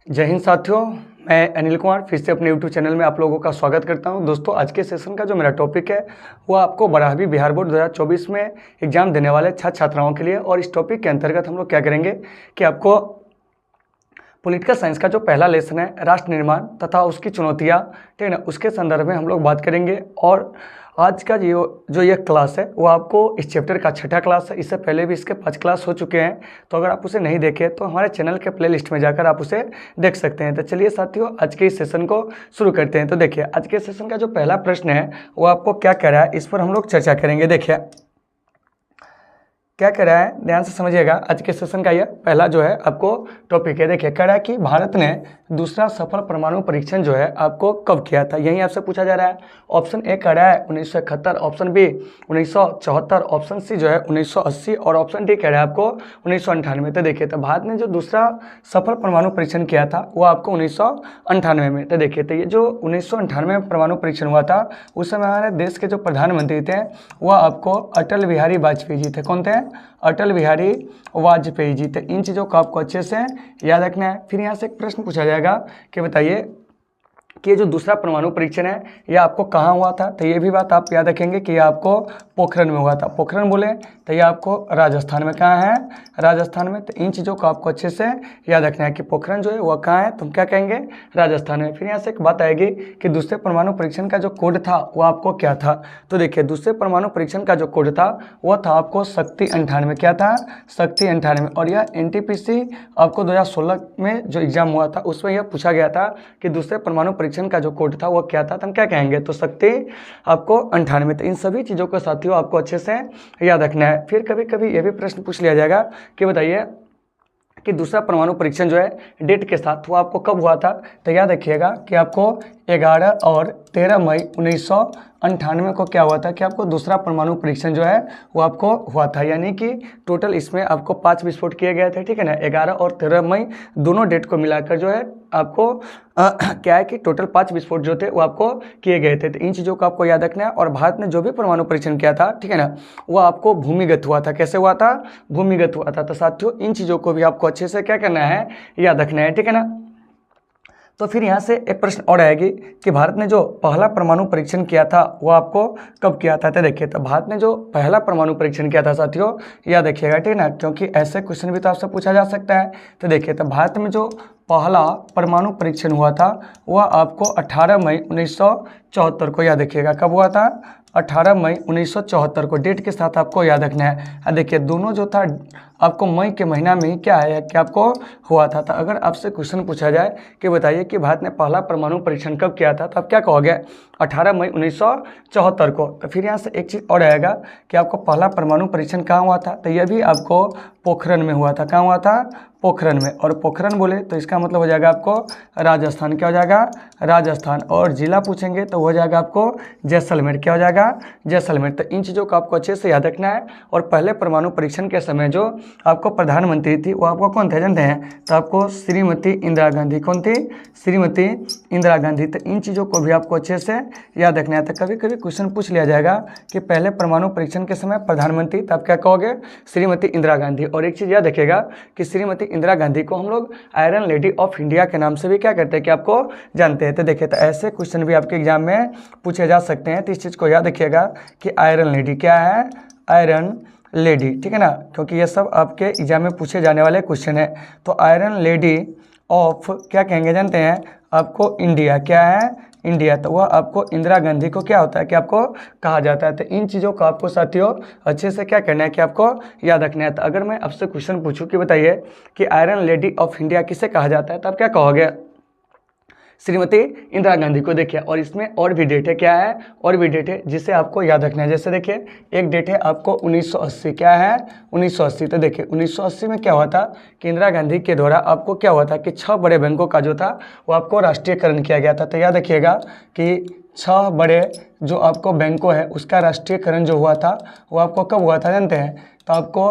जय हिंद साथियों, मैं अनिल कुमार फिर से अपने यूट्यूब चैनल में आप लोगों का स्वागत करता हूं। दोस्तों, आज के सेशन का जो मेरा टॉपिक है वो आपको बारहवीं बिहार बोर्ड 2024 में एग्जाम देने वाले छात्र छात्राओं के लिए। और इस टॉपिक के अंतर्गत हम लोग क्या करेंगे कि आपको पॉलिटिकल साइंस का जो पहला लेसन है राष्ट्र निर्माण तथा उसकी चुनौतियाँ, ठीक है ना, उसके संदर्भ में हम लोग बात करेंगे। और आज का जो ये क्लास है वो आपको इस चैप्टर का छठा क्लास है। इससे पहले भी इसके 5 क्लास हो चुके हैं, तो अगर आप उसे नहीं देखे तो हमारे चैनल के प्लेलिस्ट में जाकर आप उसे देख सकते हैं। तो चलिए साथियों, आज के इस सेशन को शुरू करते हैं। तो देखिए, आज के सेशन का जो पहला प्रश्न है वो आपको क्या कह रहा है, इस पर हम लोग चर्चा करेंगे। देखिए क्या कह रहा है, ध्यान से समझिएगा। आज के सेशन का यह पहला जो है आपको टॉपिक है। देखिए कह रहा है कि भारत ने दूसरा सफल परमाणु परीक्षण जो है आपको कब किया था, यही आपसे पूछा जा रहा है। ऑप्शन ए कह रहा है 1971, ऑप्शन बी 1974, ऑप्शन सी जो है 1980 और ऑप्शन डी कह रहा है आपको 1998। तो देखिए, तो भारत ने जो दूसरा सफल परमाणु परीक्षण किया था वो आपको 1998 में। तो देखिए, तो ये जो 1998 में परमाणु परीक्षण हुआ था उस समय हमारे देश के जो प्रधानमंत्री थे वह आपको अटल बिहारी वाजपेयी जी थे। कौन थे? अटल बिहारी वाजपेयी जी थे। इन चीज़ों को आपको अच्छे से याद रखना है। फिर यहाँ से एक प्रश्न पूछा जाएगा कि बताइए कि ये जो दूसरा परमाणु परीक्षण है यह आपको कहाँ हुआ था। तो ये भी बात आप याद रखेंगे कि यह आपको पोखरण में हुआ था। पोखरण बोले तो ये आपको राजस्थान में कहाँ है? राजस्थान में। तो इन चीज़ों को आपको अच्छे से याद रखना है कि पोखरण जो है वह कहाँ है, तुम क्या कहेंगे? राजस्थान में। फिर यहाँ से एक बात आएगी कि दूसरे परमाणु परीक्षण का जो कोड था वो आपको क्या था। तो देखिए, दूसरे परमाणु परीक्षण का जो कोड था वह था आपको शक्ति 98। क्या था? शक्ति 98। और यह NTPC आपको 2016 में जो एग्जाम हुआ था उसमें यह पूछा गया था कि दूसरे परमाणु परीक्षण का जो कोड था वो क्या था, तो हम क्या कहेंगे? तो शक्ति आपको 98। तो इन सभी चीज़ों को साथियों आपको अच्छे से याद रखना है। फिर कभी कभी ये भी प्रश्न पूछ लिया जाएगा कि बताइए कि दूसरा परमाणु परीक्षण जो है डेट के साथ वो आपको कब हुआ था। तो याद रखिएगा कि आपको 11 और 13 मई 1998 को क्या हुआ था कि आपको दूसरा परमाणु परीक्षण जो है वो आपको हुआ था। यानी कि टोटल इसमें आपको 5 विस्फोट किए गए थे, ठीक है ना। 11 और 13 मई दोनों डेट को मिलाकर जो है आपको क्या है कि टोटल 5 विस्फोट जो थे वो आपको किए गए थे। तो इन चीज़ों को आपको याद रखना है। और भारत ने जो भी परमाणु परीक्षण किया था, ठीक है ना, वो आपको भूमिगत हुआ था। कैसे हुआ था? भूमिगत हुआ था। तो साथियों इन चीज़ों को भी आपको अच्छे से क्या करना है, याद रखना है, ठीक है ना। तो फिर यहाँ से एक प्रश्न और आएगी कि भारत ने जो पहला परमाणु परीक्षण किया था वो आपको कब किया था। तो देखिए, तो भारत ने जो पहला परमाणु परीक्षण किया था साथियों याद रखिएगा, ठीक है ना, क्योंकि ऐसे क्वेश्चन भी तो आपसे पूछा जा सकता है। तो देखिए, तो भारत में जो पहला परमाणु परीक्षण हुआ था वह आपको 18 मई 1974 को, याद रखिएगा कब हुआ था? 18 मई 1974 को। डेट के साथ आपको याद रखना है। देखिए, दोनों जो था आपको मई के महीना में ही क्या है कि आपको हुआ था। तो अगर आपसे क्वेश्चन पूछा जाए कि बताइए कि भारत ने पहला परमाणु परीक्षण कब किया था, तो आप क्या कहोगे? 18 मई 1974 को। तो फिर यहाँ से एक चीज़ और आएगा कि आपको पहला परमाणु परीक्षण कहाँ हुआ था। तो यह भी आपको पोखरण में हुआ था। कहाँ हुआ था? पोखरण में। और पोखरण बोले तो इसका मतलब हो जाएगा आपको राजस्थान। क्या हो जाएगा? राजस्थान। और जिला पूछेंगे तो हो जाएगा आपको जैसलमेर। क्या हो जाएगा? जैसलमेर। तो इन चीज़ों को आपको अच्छे से याद रखना है। और पहले परमाणु परीक्षण के समय जो आपको प्रधानमंत्री थी वो आपको कौन थे जानते हैं? तो आपको श्रीमती इंदिरा गांधी। कौन थी? श्रीमती इंदिरा गांधी। तो इन चीज़ों को भी आपको अच्छे से याद रखना है। तो कभी कभी क्वेश्चन पूछ लिया जाएगा कि पहले परमाणु परीक्षण के समय प्रधानमंत्री, तो आप क्या कहोगे? श्रीमती इंदिरा गांधी। और एक चीज़ याद रखिएगा कि श्रीमती इंदिरा गांधी को हम लोग आयरन लेडी ऑफ इंडिया के नाम से भी क्या करते हैं कि आपको जानते हैं। तो देखिए, तो ऐसे क्वेश्चन भी आपके एग्जाम में पूछे जा सकते हैं। तो इस चीज़ को याद रखिएगा कि आयरन लेडी क्या है? आयरन लेडी, ठीक है ना, क्योंकि ये सब आपके एग्जाम में पूछे जाने वाले क्वेश्चन है। तो आयरन लेडी ऑफ क्या कहेंगे जानते हैं? आपको इंडिया। क्या है? इंडिया। तो वह आपको इंदिरा गांधी को क्या होता है कि आपको कहा जाता है। तो इन चीज़ों को आपको साथियों अच्छे से क्या करना है कि आपको याद रखना है। तो अगर मैं आपसे क्वेश्चन पूछूं कि बताइए कि आयरन लेडी ऑफ इंडिया किसे कहा जाता है, तो आप क्या कहोगे? श्रीमती इंदिरा गांधी को। देखिए, और इसमें और भी डेट है। क्या है? और भी डेट है जिसे आपको याद रखना है। जैसे देखिए, एक डेट है आपको 1980। क्या है? 1980। तो देखिए 1980 में क्या हुआ था कि इंदिरा गांधी के द्वारा आपको क्या हुआ था कि 6 बड़े बैंकों का जो था वो आपको राष्ट्रीयकरण किया गया था। तो याद रखिएगा कि 6 बड़े जो आपको बैंकों है उसका राष्ट्रीयकरण जो हुआ था वो आपको कब हुआ था जानते हैं? तो आपको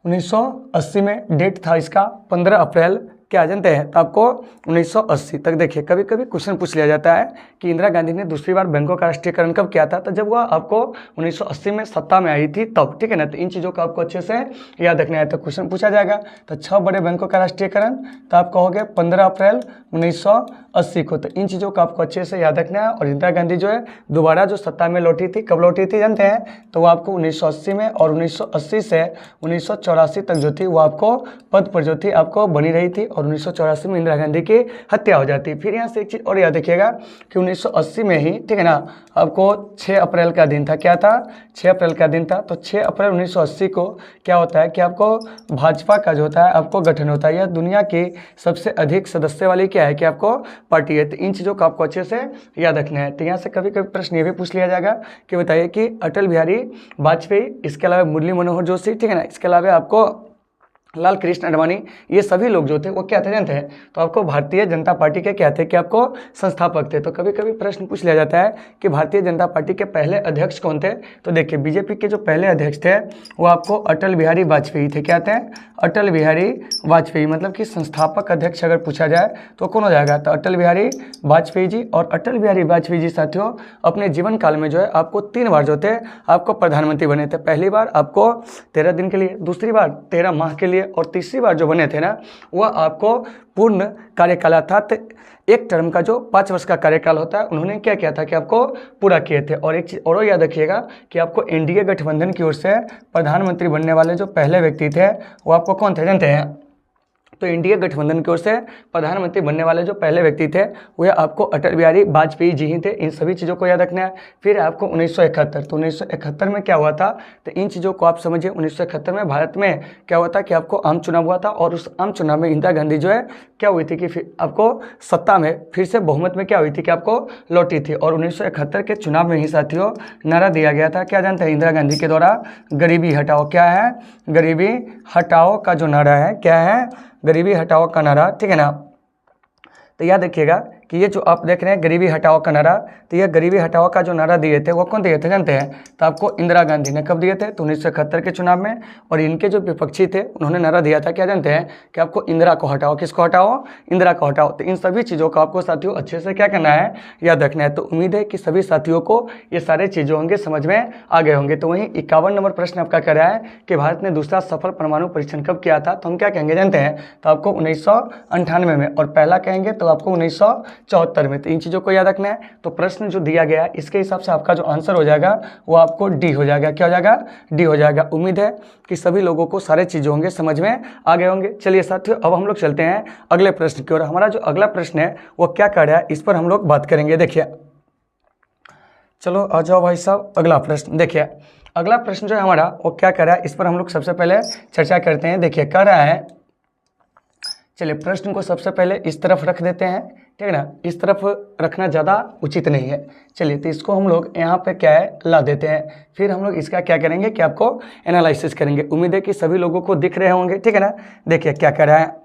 1980 में डेट था इसका 15 अप्रैल क्या जानते हैं? तो आपको 1980 तक देखिए कभी कभी क्वेश्चन पूछ लिया जाता है कि इंदिरा गांधी ने दूसरी बार बैंकों का राष्ट्रीयकरण कब किया था, तो जब वह आपको 1980 में सत्ता में आई थी तब, ठीक है ना। तो इन चीज़ों को आपको अच्छे से याद रखना है। तो क्वेश्चन पूछा जाएगा तो 6 बड़े बैंकों का राष्ट्रीयकरण तो आप कहोगे 15 अप्रैल 1980 को। तो इन चीज़ों को आपको अच्छे से याद रखना है। और इंदिरा गांधी जो है दोबारा जो सत्ता में लौटी थी, कब लौटी थी जानते हैं? तो वो आपको 1980 में, और 1980 से 1984 तक जो थी वो आपको पद पर जो थी आपको बनी रही थी। और 1984 में इंदिरा गांधी की हत्या हो जाती। फिर यहाँ से एक चीज़ और याद रखिएगा कि 1980 में ही, ठीक है ना, आपको 6 अप्रैल का दिन था। क्या था? 6 अप्रैल का दिन था। तो 6 अप्रैल 1980 को क्या होता है कि आपको भाजपा का जो होता है आपको गठन होता है। यह दुनिया की सबसे अधिक सदस्य वाली क्या है कि आपको पार्टी है। तो इन चीज़ों को आपको अच्छे से याद रखना है। तो यहाँ से कभी कभी प्रश्न ये भी पूछ लिया जाएगा कि बताइए कि अटल बिहारी वाजपेयी, इसके अलावा मुरली मनोहर जोशी, ठीक है ना, इसके अलावा आपको लाल कृष्ण आडवाणी, ये सभी लोग जो थे वो क्या थे जानते हैं? तो आपको भारतीय जनता पार्टी के क्या थे कि आपको संस्थापक थे। तो कभी कभी प्रश्न पूछ लिया जाता है कि भारतीय जनता पार्टी के पहले अध्यक्ष कौन थे? तो देखिए बीजेपी के जो पहले अध्यक्ष थे वो आपको अटल बिहारी वाजपेयी थे। क्या थे? अटल बिहारी वाजपेयी। मतलब कि संस्थापक अध्यक्ष अगर पूछा जाए तो कौन हो जाएगा? तो अटल बिहारी वाजपेयी जी। और अटल बिहारी वाजपेयी जी साथियों अपने जीवन काल में जो है आपको 3 बार जो थे आपको प्रधानमंत्री बने थे। पहली बार आपको 13 दिन के लिए, दूसरी बार 13 माह के लिए, और तीसरी बार जो बने थे ना वह आपको पूर्ण कार्यकाल था। तो एक टर्म का जो 5 वर्ष का कार्यकाल होता है उन्होंने क्या किया था कि आपको पूरा किए थे। और एक चीज़ और याद रखिएगा कि आपको एनडीए गठबंधन की ओर से प्रधानमंत्री बनने वाले जो पहले व्यक्ति थे वो आपको कौन थे जानते हैं? तो एनडीए गठबंधन की ओर से प्रधानमंत्री बनने वाले जो पहले व्यक्ति थे वह आपको अटल बिहारी वाजपेयी जी ही थे। इन सभी चीज़ों को याद रखना है। फिर आपको 1971, तो 1971 में क्या हुआ था? तो इन चीज़ों को आप समझिए। 1971 में भारत में क्या हुआ था कि आपको आम चुनाव हुआ था, और उस आम चुनाव में इंदिरा गांधी जो है क्या हुई थी कि फिर आपको सत्ता में फिर से बहुमत में क्या हुई थी कि आपको लौटी थी। और 1971 के चुनाव में ही साथियों नारा दिया गया था, क्या जानते हैं इंदिरा गांधी के द्वारा? गरीबी हटाओ। क्या है? गरीबी हटाओ का जो नारा है, क्या है? गरीबी हटाओ का नारा, ठीक है ना। तो याद रखिएगा कि ये जो आप देख रहे हैं गरीबी हटाओ का नारा, तो ये गरीबी हटाओ का जो नारा दिए थे वो कौन दिए थे जानते हैं? तो आपको इंदिरा गांधी ने। कब दिए थे? तो 1971 के चुनाव में। और इनके जो विपक्षी थे उन्होंने नारा दिया था, क्या जानते हैं? कि आपको इंदिरा को हटाओ। किसको हटाओ? इंदिरा को हटाओ। तो इन सभी चीज़ों को आपको साथियों अच्छे से क्या करना है? याद रखना है। तो उम्मीद है कि सभी साथियों को ये सारे चीज़ें होंगे समझ में आ गए होंगे। तो वहीं 51 नंबर प्रश्न आपका कह रहा है कि भारत ने दूसरा सफल परमाणु परीक्षण कब किया था? तो हम क्या कहेंगे जानते हैं? तो आपको 1998 में। और पहला कहेंगे तो आपको 1974 में। तो इन चीज़ों को याद रखना है। तो प्रश्न जो दिया गया है इसके हिसाब से आपका जो आंसर हो जाएगा वो आपको डी हो जाएगा। क्या हो जाएगा? डी हो जाएगा। उम्मीद है कि सभी लोगों को सारे चीज़ें होंगे समझ में आ गए होंगे। चलिए साथियों अब हम लोग चलते हैं अगले प्रश्न की ओर। हमारा जो अगला प्रश्न है वो क्या कर रहा है इस पर हम लोग बात करेंगे। देखिए चलो आ जाओ भाई साहब, अगला प्रश्न देखिए। अगला प्रश्न जो है हमारा वो क्या कर रहा है इस पर हम लोग सबसे पहले चर्चा करते हैं। देखिए कह रहा है, चलिए प्रश्न को सबसे पहले इस तरफ रख देते हैं, ठीक है ना। इस तरफ रखना ज़्यादा उचित नहीं है। चलिए तो इसको हम लोग यहाँ पे क्या है ला देते हैं। फिर हम लोग इसका क्या करेंगे कि आपको एनालिसिस करेंगे। उम्मीद है कि सभी लोगों को दिख रहे होंगे, ठीक है ना। देखिए क्या कह रहा है,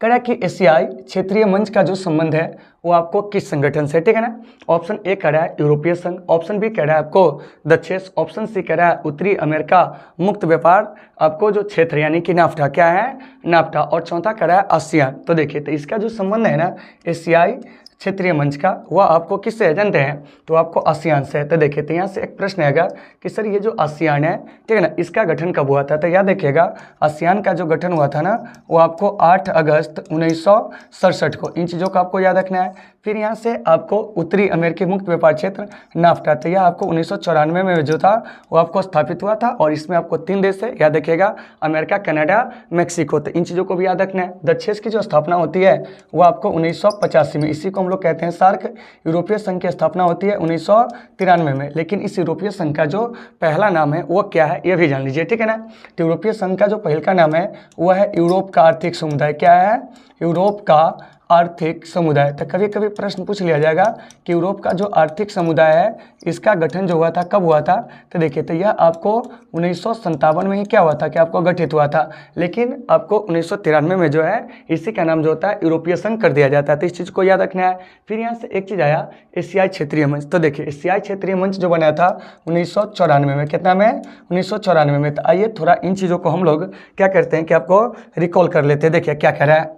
कह रहा है कि एशियाई क्षेत्रीय मंच का जो संबंध है वो आपको किस संगठन से, ठीक है ना। ऑप्शन ए कह रहा है यूरोपीय संघ, ऑप्शन बी कह रहा है आपको दक्षेस, ऑप्शन सी कह रहा है उत्तरी अमेरिका मुक्त व्यापार आपको जो क्षेत्र यानी कि नाफ्टा, क्या है नाफ्टा, और चौथा कह रहा है आसियान। तो देखिए तो इसका जो संबंध है ना एशियाई क्षेत्रीय मंच का वह आपको किससे जानते हैं? तो आपको आसियान से है। तो देखिए तो यहाँ से एक प्रश्न आएगा कि सर ये जो आसियान है, ठीक है ना, इसका गठन कब हुआ था? तो याद देखिएगा आसियान का जो गठन हुआ था ना वो आपको 8 अगस्त 1967 को। इन चीज़ों को आपको याद रखना है। फिर यहाँ से आपको उत्तरी अमेरिकी मुक्त व्यापार क्षेत्र नाफ्टा, तो यह आपको 1994 में जो था वो आपको स्थापित हुआ था। और इसमें आपको 3 देश है, याद रखिएगा अमेरिका, कनाडा, मेक्सिको। तो इन चीज़ों को भी याद रखना है। दक्षेस की जो स्थापना होती है वो आपको 1985 में, इसी को हम लोग कहते हैं सार्क। यूरोपीय संघ की स्थापना होती है 1993 में। लेकिन इस यूरोपीय संघ का जो पहला नाम है वो क्या है ये भी जान लीजिए, ठीक है ना। तो यूरोपीय संघ का जो पहला नाम है वह है यूरोप का आर्थिक समुदाय। क्या है? यूरोप का आर्थिक समुदाय। तो कभी कभी प्रश्न पूछ लिया जाएगा कि यूरोप का जो आर्थिक समुदाय है इसका गठन जो हुआ था कब हुआ था। तो देखिए, तो यह आपको 1957 में ही क्या हुआ था कि आपको गठित हुआ था, लेकिन आपको 1993 में जो है इसी का नाम जो होता है यूरोपीय संघ कर दिया जाता है। तो इस चीज़ को याद रखना है। फिर यहाँ से एक चीज़ आया एशियाई क्षेत्रीय मंच। तो देखिए, एशियाई क्षेत्रीय मंच जो बनाया था 1994 में, कितना में 1994 में। तो आइए थोड़ा इन चीज़ों को हम लोग क्या करते हैं कि आपको रिकॉल कर लेते हैं। देखिए क्या कह रहा है,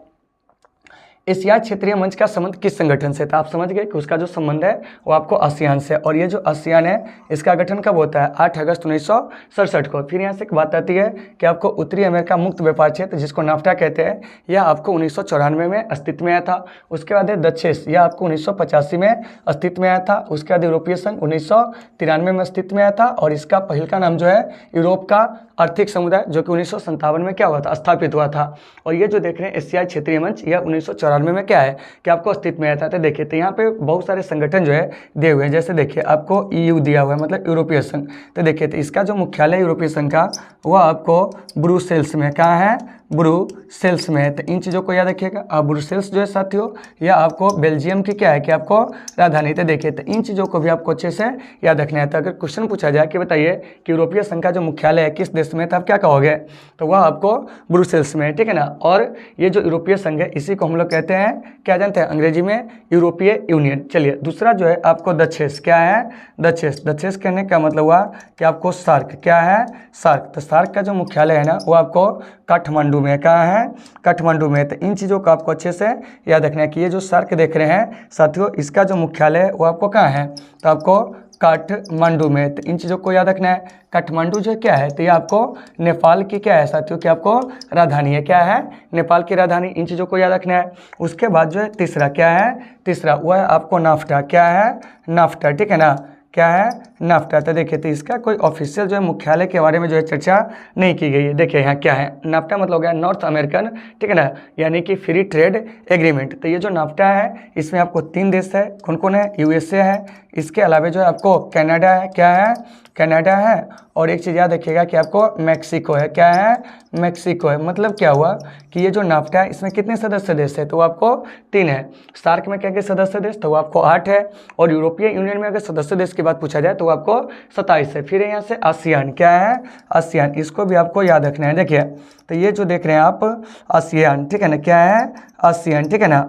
एशियाई क्षेत्रीय मंच का संबंध किस संगठन से था। आप समझ गए कि उसका जो संबंध है वो आपको आसियान से, और ये जो आसियान है इसका गठन कब होता है 8 अगस्त 1967 को। फिर यहाँ से एक बात आती है कि आपको उत्तरी अमेरिका मुक्त व्यापार क्षेत्र जिसको नाफ्टा कहते हैं, यह आपको 1994 में अस्तित्व में आया था। उसके बाद है दक्षेश, यह आपको 1985 में अस्तित्व में आया था। उसके बाद यूरोपीय संघ 1993 में अस्तित्व में आया था, और इसका पहल का नाम जो है यूरोप का आर्थिक समुदाय, जो कि 1957 में क्या हुआ था, स्थापित हुआ था। और ये जो देख रहे हैं एशियाई क्षेत्रीय मंच, यह 1994 में क्या है कि आपको अस्तित्व में आया था। तो देखिए, तो यहाँ पे बहुत सारे संगठन जो है दिए हुए हैं। जैसे देखिए आपको EU दिया हुआ है, मतलब यूरोपीय संघ। तो देखिए, तो इसका जो मुख्यालय यूरोपीय संघ का वह आपको ब्रुसेल्स में, कहाँ है, ब्रुसेल्स में है। तो इन चीज़ों को याद रखिएगा। अब ब्रुसेल्स जो है साथियों, यह आपको बेल्जियम की क्या है कि आपको राजधानी। तो देखिए, तो इन चीज़ों को भी आपको अच्छे से याद रखना है। तो अगर क्वेश्चन पूछा जाए कि बताइए कि यूरोपीय संघ का जो मुख्यालय है किस देश में, तो आप क्या कहोगे, तो वह आपको ब्रुसेल्स में है, ठीक है ना। और ये जो यूरोपीय संघ है इसी को हम लोग कहते हैं, क्या जानते हैं अंग्रेजी में, यूरोपीय यूनियन। चलिए दूसरा जो है आपको दक्षेश, क्या है, दक्षेश। दक्षेश कहने का मतलब हुआ कि आपको सार्क, क्या है, सार्क। तो सार्क का जो मुख्यालय है ना वो आपको काठमांडू में, कहाँ है, काठमांडू में। तो इन चीज़ों को आपको अच्छे से याद रखना है कि ये जो सार्क देख रहे हैं साथियों, इसका जो मुख्यालय है वो आपको कहाँ है, तो आपको काठमांडू में। तो इन चीज़ों को याद रखना है। काठमांडू जो क्या है, तो ये आपको नेपाल की क्या है साथियों, कि आपको राजधानी है, क्या है, नेपाल की राजधानी। इन चीज़ों को याद रखना है। उसके बाद जो है तीसरा, क्या है, तीसरा वह है आपको नाफ्टा, क्या है, नाफ्टा, ठीक है ना, क्या है, नाफ्टा। तो देखिए, तो इसका कोई ऑफिशियल जो है मुख्यालय के बारे में जो है चर्चा नहीं की गई है। देखिए यहाँ क्या है, नाफ्टा मतलब हो गया नॉर्थ अमेरिकन, ठीक है ना, यानी कि फ्री ट्रेड एग्रीमेंट। तो ये जो नाफ्टा है इसमें आपको 3 देश है, कौन कौन है, USA है, इसके अलावा जो है आपको कनाडा है, क्या है, कनाडा है, और एक चीज़ याद रखिएगा कि आपको मैक्सिको है, क्या है, मैक्सिको है। मतलब क्या हुआ कि ये जो नाफ्टा है इसमें कितने सदस्य देश है, तो वो आपको 3 है। सार्क में क्या क्या सदस्य देश, तो वो आपको 8 है। और यूरोपीय यूनियन में अगर सदस्य देश की बात पूछा जाए तो वो आपको 27 है। फिर यहाँ से आसियान, क्या है, आसियान, इसको भी आपको याद रखना है। देखिए, तो ये जो देख रहे हैं आप आसियान, ठीक है ना, क्या है, आसियान, ठीक है ना,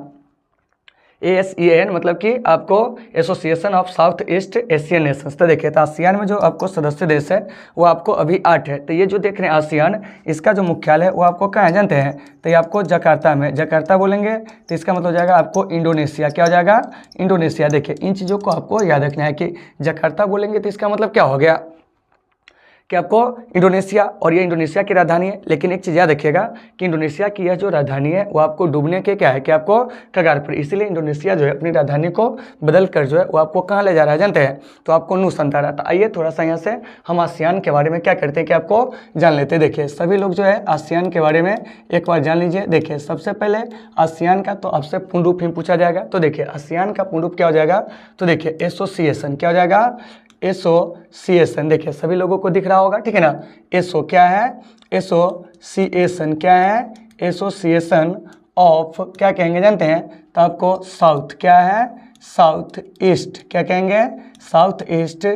ASEAN मतलब कि आपको association of south east Asian Nations. तो देखिए, तो आसियान में जो आपको सदस्य देश है वो आपको अभी 8 है। तो ये जो देख रहे हैं आसियान, इसका जो मुख्यालय है वो आपको कहाँ है जानते हैं, तो ये आपको जकार्ता में, जकार्ता बोलेंगे तो इसका मतलब हो जाएगा आपको इंडोनेशिया, क्या हो जाएगा, इंडोनेशिया। देखिए, इन चीज़ों को आपको याद रखना है कि जकार्ता बोलेंगे तो इसका मतलब क्या हो गया कि आपको इंडोनेशिया, और ये इंडोनेशिया की राजधानी है। लेकिन एक चीज़ याद रखिएगा कि इंडोनेशिया की यह जो राजधानी है वो आपको डूबने के क्या है कि आपको कगार पर, इसीलिए इंडोनेशिया जो है अपनी राजधानी को बदल कर जो है वो आपको कहाँ ले जा रहा है जानते हैं, तो आपको नूसंतारा। तो आइए थोड़ा सा यहाँ से हम आसियान के बारे में क्या करते हैं कि आपको जान लेते हैं। देखिए, सभी लोग जो है आसियान के बारे में एक बार जान लीजिए। देखिए, सबसे पहले आसियान का तो आपसे पूर्ण रूप ही पूछा जाएगा। तो देखिए, आसियान का पूर्ण रूप क्या हो जाएगा, तो देखिए एसोसिएशन, क्या हो जाएगा, एसोसिएशन। देखिए, सभी लोगों को दिख रहा होगा, ठीक है ना। एसो क्या है, एसोसिएशन, क्या है, एसोसिएशन ऑफ, क्या कहेंगे जानते हैं, तो आपको साउथ, क्या है, साउथ ईस्ट, क्या कहेंगे, साउथ ईस्ट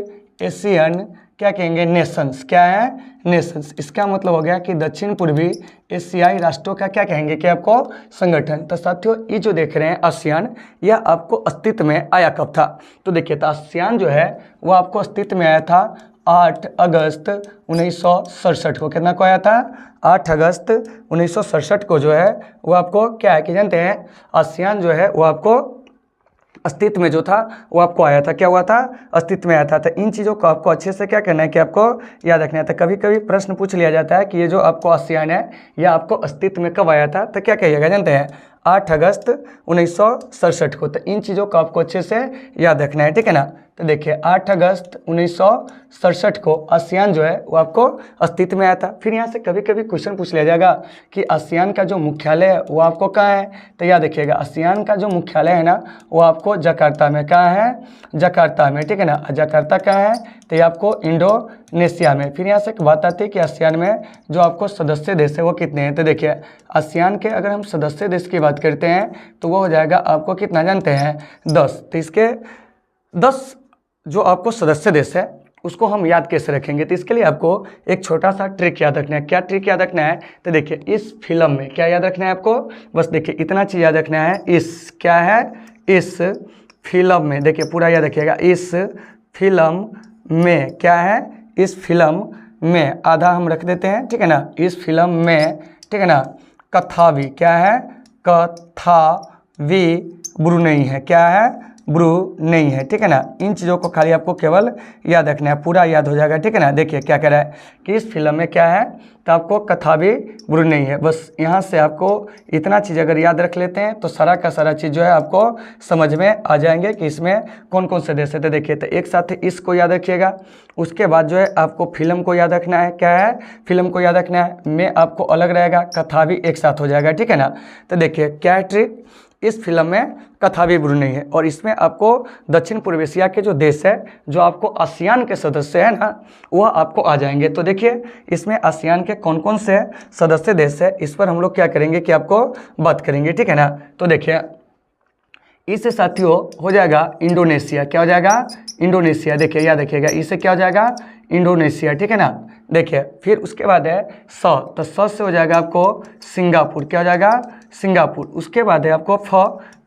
एशियन, क्या कहेंगे, नेशंस, क्या है, नेशंस। इसका मतलब हो गया कि दक्षिण पूर्वी एशियाई राष्ट्रों का क्या कहेंगे कि आपको संगठन। तो साथियों, ये जो देख रहे हैं आसियान, यह आपको अस्तित्व में आया कब था, तो देखिए, तो आसियान जो है वो आपको अस्तित्व में आया था 8 अगस्त 1967 को। कितना को आया था, 8 अगस्त 1967 को जो है वो आपको क्या है कि जानते हैं, आसियान जो है वो आपको अस्तित्व में जो था वो आपको आया था, क्या हुआ था, अस्तित्व में आया था। तो इन चीज़ों को आपको अच्छे से क्या करना है कि आपको याद रखना है। तो कभी कभी प्रश्न पूछ लिया जाता है कि ये जो आपको आसियान है यह आपको अस्तित्व में कब आया था, तो क्या कहिएगा जानते हैं, 8 अगस्त 1967 को। तो इन चीज़ों को आपको अच्छे से याद रखना है, ठीक है ना। तो देखिए 8 अगस्त 1967 को आसियान जो है वो आपको अस्तित्व में आया था। फिर यहाँ से कभी कभी क्वेश्चन पूछ लिया जाएगा कि आसियान का जो मुख्यालय है वो आपको कहाँ है, तो याद रखिएगा आसियान का जो मुख्यालय है ना वो आपको जकार्ता में, कहाँ है, जकार्ता में, ठीक है ना। जकार्ता कहाँ है, तो ये आपको इंडोनेशिया में। फिर यहाँ से एक बात आती है कि आसियान में जो आपको सदस्य देश है वो कितने हैं, तो देखिए आसियान के अगर हम सदस्य देश की बात करते हैं तो वो हो जाएगा आपको कितना जानते हैं, 10। तो इसके 10 जो आपको सदस्य देश है उसको हम याद कैसे रखेंगे, तो इसके लिए आपको एक छोटा सा ट्रिक याद रखना है। क्या ट्रिक याद रखना है, तो देखिए इस फिल्म में क्या याद रखना है आपको, बस देखिए इतना चीज़ याद रखना है। इस क्या है, इस फिल्म में, देखिए पूरा याद रखिएगा, इस फिल्म में क्या है, इस फिल्म में आधा हम रख देते हैं, ठीक है ना। इस फिल्म में, ठीक है ना, कथावी क्या है, कथावी ब्रुनेई है, क्या है, ब्रुनेई है, ठीक है ना। इन चीज़ों को खाली आपको केवल याद रखना है, पूरा याद हो जाएगा, ठीक है ना। देखिए क्या कह रहा है कि इस फिल्म में क्या है, तो आपको कथावी ब्रुनेई है। बस यहाँ से आपको इतना चीज़ अगर याद रख लेते हैं तो सारा का सारा चीज़ जो है आपको समझ में आ जाएंगे कि इसमें कौन कौन से देश है। तो देखिए तो एक साथ इसको याद रखिएगा, उसके बाद जो है आपको फिल्म को याद रखना है, क्या है, फिल्म को याद रखना है। में आपको अलग रहेगा, कथावी एक साथ हो जाएगा, ठीक है ना। तो देखिए क्या है ट्रिक, इस फिल्म में कथावी ब्रुनेई है और इसमें आपको दक्षिण पूर्व एशिया के जो देश है जो आपको आसियान के सदस्य है ना वह आपको आ जाएंगे। तो देखिए इसमें आसियान के कौन कौन से सदस्य देश है इस पर हम लोग क्या करेंगे कि आपको बात करेंगे, ठीक है ना। तो देखिए इससे साथियों हो जाएगा इंडोनेशिया, क्या हो जाएगा, इंडोनेशिया। देखिए याद रखिएगा इससे क्या हो जाएगा, इंडोनेशिया, ठीक है ना। देखिए फिर उसके बाद है तो से हो जाएगा आपको सिंगापुर, क्या हो जाएगा, सिंगापुर। उसके बाद है आपको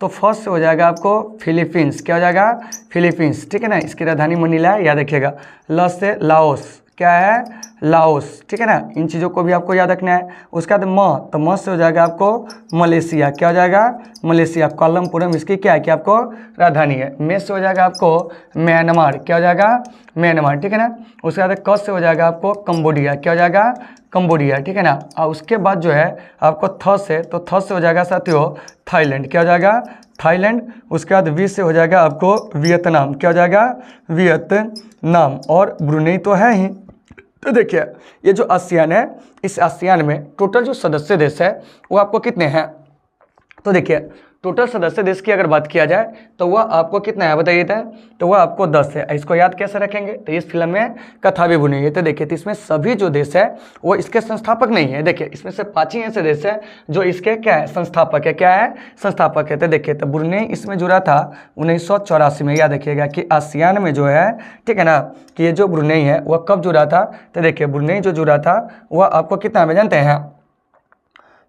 तो से हो जाएगा आपको फिलीपींस, क्या हो जाएगा, फिलीपींस, ठीक है ना। इसकी राजधानी मनीला है, याद रखिएगा। ल से लाओस, क्या है, लाओस, ठीक है ना। इन चीज़ों को भी आपको याद रखना है। उसके बाद तो म से हो जाएगा आपको मलेशिया, क्या हो जाएगा, मलेशिया। कोलमपुरम इसकी क्या है कि आपको राजधानी है। में से हो जाएगा आपको म्यांमार, क्या हो जाएगा, म्यांमार, ठीक है ना। उसके बाद क से हो जाएगा आपको कंबोडिया, क्या हो जाएगा, कंबोडिया, ठीक है ना। और उसके बाद जो है आपको थ से हो जाएगा साथियों थाईलैंड, क्या हो जाएगा, थाईलैंड। उसके बाद वी से हो जाएगा आपको वियतनाम, क्या हो जाएगा, वियतनाम। और ब्रुनेई तो है ही। तो देखिए ये जो आसियान है इस आसियान में टोटल जो सदस्य देश है वो आपको कितने हैं, तो देखिए टोटल सदस्य देश की अगर बात किया जाए तो वह आपको कितना है बताइए, तो वह आपको 10 है। इसको याद कैसे रखेंगे, तो इस फिल्म में कथावी ब्रुनेई है। तो देखिए तो इसमें सभी जो देश है वो इसके संस्थापक नहीं है। देखिए इसमें से 5 ही ऐसे देश है जो इसके क्या है, संस्थापक है, क्या है, संस्थापक है। तो देखिए तो ब्रुनेई इसमें जुड़ा था 1984 में। याद रखिएगा कि आसियान में जो है, ठीक है ना, कि ये जो ब्रुनेई है वह कब जुड़ा था, तो देखिए ब्रुनेई जो जुड़ा था वह आपको कितना में जानते हैं,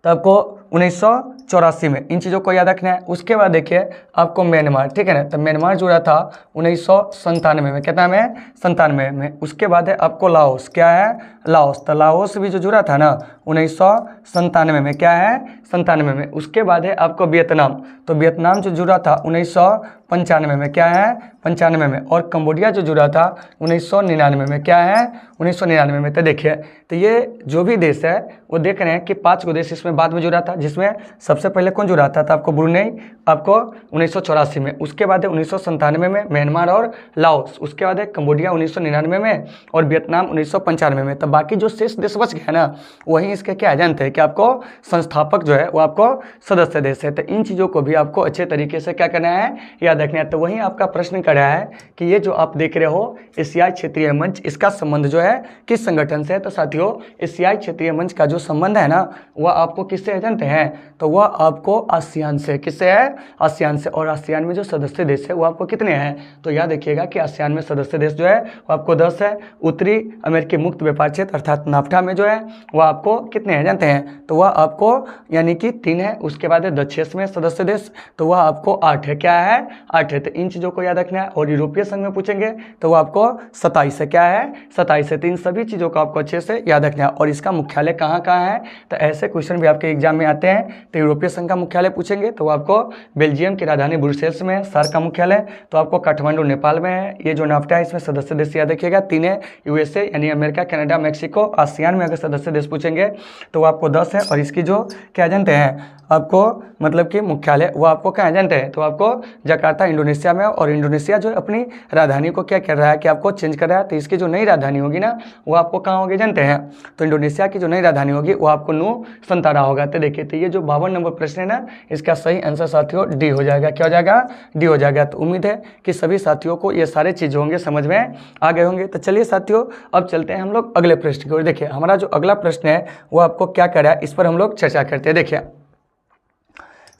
तो आपको 1984 में। इन चीज़ों को याद रखना है। उसके बाद देखिए आपको म्यांमार, ठीक है ना, तो म्यांमार जुड़ा था 1997 में, कितना में, 97 में। उसके बाद है आपको लाओस, क्या है, लाओस। तो लाओस भी जो जुड़ा था ना 1997 में, क्या है, 97 में। उसके बाद है आपको वियतनाम, तो वियतनाम जो जुड़ा था 1995 में, क्या है, 95 में। और कंबोडिया जो जुड़ा था 1999 में, क्या है, 1999 में। तो देखिए तो ये जो भी देश है वो देख रहे हैं कि 5 गो देश इसमें बाद में जुड़ा था, जिसमें सबसे पहले कौन जुड़ा था, तो आपको ब्रुनेई आपको 1984 में। उसके बाद है 1997 में म्यांमार और लाओस। उसके बाद है कंबोडिया 1999 में और वियतनाम 1995 में। तो बाकी जो शेष देश बच गए ना वहीं इसके क्या जानते हैं कि आपको संस्थापक जो है वो आपको सदस्य देश है। तो इन चीज़ों को भी आपको अच्छे तरीके से क्या करना है, याद रखना है। तो वहीं आपका प्रश्न कर रहा है कि ये जो आप देख रहे हो एशियाई क्षेत्रीय मंच, इसका संबंध जो है किस संगठन से है, तो साथियों एशियाई क्षेत्रीय मंच का जो संबंध है ना वह आपको किससे जानते हैं, तो वह आपको आसियान से, किससे है, आसियान से। और आसियान में जो सदस्य देश है वो आपको कितने हैं, तो याद रखिएगा कि आसियान में सदस्य देश जो है वो आपको 10 है। उत्तरी अमेरिकी मुक्त व्यापार क्षेत्र अर्थात नाफ्टा में जो है वह आपको कितने हैं जानते हैं, तो वह आपको यानी कि 3 है। उसके बाद है दक्षिण में सदस्य देश, तो वह आपको 8 है, क्या है, 8 है। तो इन चीज़ों को याद रखना है। और यूरोपीय संघ में पूछेंगे तो वह आपको 27 है, क्या है, 27 है। तो इन सभी चीज़ों को आपको अच्छे से याद रखना है। और इसका मुख्यालय कहाँ कहाँ है, तो ऐसे क्वेश्चन भी आपके एग्जाम में आते हैं। तो यूरोपीय संघ का मुख्यालय पूछेंगे तो आपको बेल्जियम की राजधानी ब्रुसेल्स में है। सार्क का मुख्यालय तो आपको काठमांडू नेपाल में है। ये जो नाफ्टा है इसमें सदस्य देश याद रखिएगा 3 है, यूएसए यानी अमेरिका, कनाडा, मैक्सिको। आसियान में अगर सदस्य देश पूछेंगे तो आपको 10 है। और इसकी जो क्या एजेंट हैं आपको मतलब कि मुख्यालय वो आपको क्या एजेंट है तो आपको जकार्ता इंडोनेशिया में। और इंडोनेशिया जो है अपनी राजधानी को क्या कर रहा है कि आपको चेंज कर रहा है, तो इसकी जो नई राजधानी होगी ना वो आपको कहाँ होगी जानते हैं, तो इंडोनेशिया की जो नई राजधानी होगी वो आपको नू संतारा होगा। तो देखिए तो ये जो 52 नंबर प्रश्न है ना इसका सही आंसर साथियों डी हो जाएगा। क्या हो जाएगा, डी हो जाएगा। तो उम्मीद है कि सभी साथियों को ये सारे चीज़ होंगे समझ में आ गए होंगे। तो चलिए साथियों अब चलते हैं हम लोग अगले प्रश्न की ओर। देखिए हमारा जो अगला प्रश्न है वो आपको क्या कर रहा है इस पर हम लोग चर्चा करते हैं। देखिए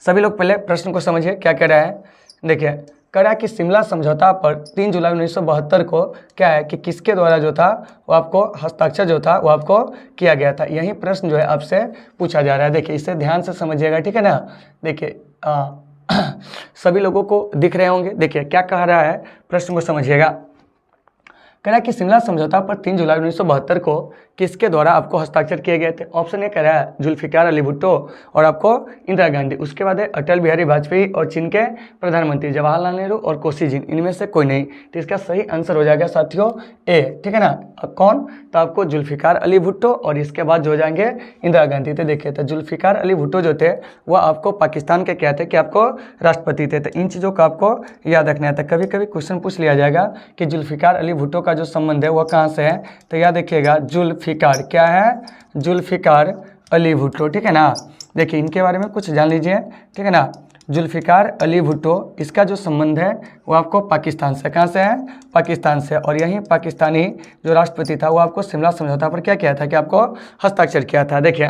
सभी लोग पहले प्रश्न को समझिए क्या कह रहा है। देखिए कह रहा है कि शिमला समझौता पर 3 जुलाई 1972 को क्या है कि किसके द्वारा जो था वो आपको हस्ताक्षर जो था वो आपको किया गया था। यही प्रश्न जो है आपसे पूछा जा रहा है। देखिए इसे ध्यान से समझिएगा, ठीक है ना। देखिए सभी लोगों को दिख रहे होंगे। देखिए क्या कह रहा है, प्रश्न को समझिएगा। कह रहा है कि शिमला समझौता पर 3 जुलाई 1972 को किसके द्वारा आपको हस्ताक्षर किए गए थे। ऑप्शन ए कह रहा है जुल्फिकार अली भुट्टो और आपको इंदिरा गांधी। उसके बाद है अटल बिहारी वाजपेयी और चीन के प्रधानमंत्री जवाहरलाल नेहरू और कोसी जिन, इनमें से कोई नहीं। तो इसका सही आंसर हो जाएगा साथियों ए, ठीक है ना। कौन, तो आपको जुल्फिकार अली भुट्टो और इसके बाद जो हो जाएंगे इंदिरा गांधी। तो देखिए तो जुल्फिकार अली भुट्टो जो थे वह आपको पाकिस्तान के क्या थे कि आपको राष्ट्रपति थे। तो इन चीज़ों को आपको याद रखना है। तो कभी कभी क्वेश्चन पूछ लिया जाएगा कि जुल्फिकार अली भुट्टो का जो संबंध है वह कहाँ से है, तो याद रखिएगा जुल्फिकार क्या है, जुल्फिकार अली भुट्टो, ठीक है ना। देखिए इनके बारे में कुछ जान लीजिए, ठीक है ना। जुल्फिकार अली भुट्टो इसका जो संबंध है वो आपको पाकिस्तान से, कहाँ से है, पाकिस्तान से। और यही पाकिस्तानी जो राष्ट्रपति था वो आपको शिमला समझौता पर क्या किया था कि आपको हस्ताक्षर किया था। देखिए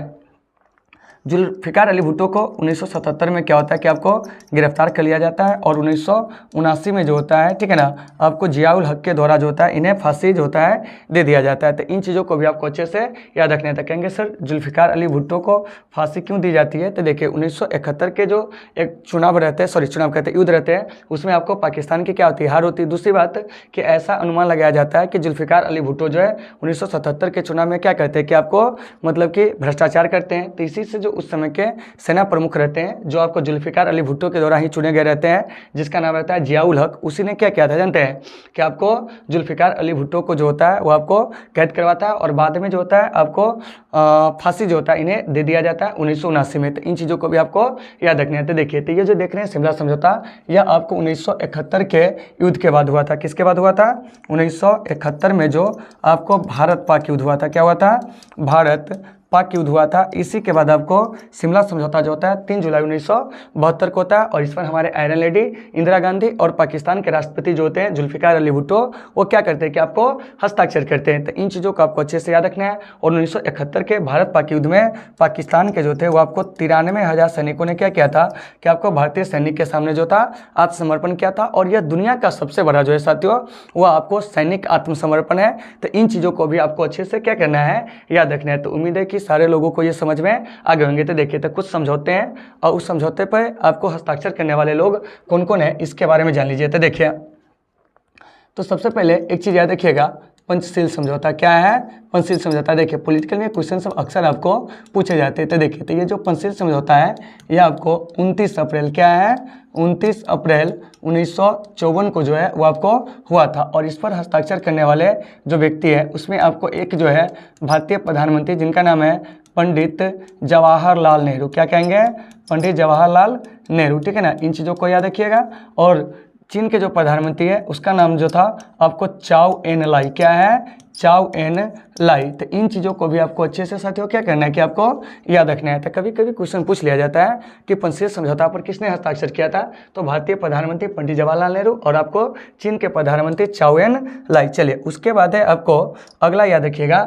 जुल्फिकार अली भुट्टो को 1977 में क्या होता है कि आपको गिरफ्तार कर लिया जाता है और 1979 में जो होता है, ठीक है ना, आपको जियाउल हक के द्वारा जो होता है इन्हें फांसी जो होता है दे दिया जाता है। तो इन चीज़ों को भी आपको अच्छे से याद रखना है। तो कहेंगे सर जुल्फिकार अली भुट्टो को फांसी क्यों दी जाती है, तो देखिए 1971 के जो एक चुनाव रहते हैं, चुनाव कहते हैं, युद्ध रहते हैं, उसमें आपको पाकिस्तान की क्या होती है, हार होती है। दूसरी बात कि ऐसा अनुमान लगाया जाता है कि जुल्फिकार अली भुट्टो जो है 1977 के चुनाव में क्या करते हैं कि आपको मतलब कि भ्रष्टाचार करते हैं। तो इसी से जो उस समय के सेना प्रमुख रहते हैं जो आपको जुल्फिकार अली भुट्टो के द्वारा ही चुने गए रहते हैं, जिसका नाम रहता है जियाउल हक, उसी ने क्या किया था जानते हैं कि आपको जुल्फिकार अली भुट्टो को जो होता है वो आपको कैद करवाता है और बाद में जो होता है आपको फांसी जो होता है इन्हें दे दिया जाता है 1979 में। तो इन चीज़ों को भी आपको याद रखना है। तो देखिए तो ये जो देख रहे हैं शिमला समझौता यह आपको 1971 के युद्ध के बाद हुआ था। किसके बाद हुआ था, 1971 में जो आपको भारत पाक युद्ध हुआ था। क्या हुआ था, भारत पाक युद्ध हुआ था। इसी के बाद आपको शिमला समझौता जो होता है 3 जुलाई 1972 को होता है और इस पर हमारे आयरन लेडी इंदिरा गांधी और पाकिस्तान के राष्ट्रपति जो होते हैं जुल्फिकार अली भुट्टो वो क्या करते हैं कि आपको हस्ताक्षर करते हैं। तो इन चीज़ों को आपको अच्छे से याद रखना है। और 1971 के भारत पाक युद्ध में पाकिस्तान के जो थे वो आपको 93,000 सैनिकों ने क्या किया था कि आपको भारतीय सैनिक के सामने जो था आत्मसमर्पण किया था। और यह दुनिया का सबसे बड़ा जो है साथियों वह आपको सैनिक आत्मसमर्पण है। तो इन चीज़ों को भी आपको अच्छे से क्या करना है, याद रखना है। तो उम्मीद है कि सारे लोगों को ये समझ में आ गए होंगे। तो देखिए तो कुछ समझौते हैं और उस समझौते पर आपको हस्ताक्षर करने वाले लोग कौन कौन है इसके बारे में जान लीजिए। तो देखिए तो सबसे पहले एक चीज़ याद रखिएगा, पंचशील समझौता। क्या है, पंचशील समझौता। देखिए पॉलिटिकल में क्वेश्चन सब अक्सर आपको पूछे जाते हैं। तो देखिए तो ये जो पंचशील समझौता है ये आपको 29 अप्रैल क्या है, 29 अप्रैल 1954 को जो है वो आपको हुआ था। और इस पर हस्ताक्षर करने वाले जो व्यक्ति है उसमें आपको एक जो है भारतीय प्रधानमंत्री जिनका नाम है पंडित जवाहरलाल नेहरू। क्या कहेंगे, पंडित जवाहरलाल नेहरू, ठीक है ना। इन चीज़ों को याद रखिएगा। और चीन के जो प्रधानमंत्री है उसका नाम जो था आपको चाओ एन लाई। क्या है, चाओ एन लाई। तो इन चीज़ों को भी आपको अच्छे से साथियों क्या करना है कि आपको याद रखना है। तो कभी कभी क्वेश्चन पूछ लिया जाता है कि पंचशील समझौता पर किसने हस्ताक्षर किया था, तो भारतीय प्रधानमंत्री पंडित जवाहरलाल नेहरू और आपको चीन के प्रधानमंत्री चाओ एन लाई। चलिए उसके बाद है आपको अगला याद रखिएगा,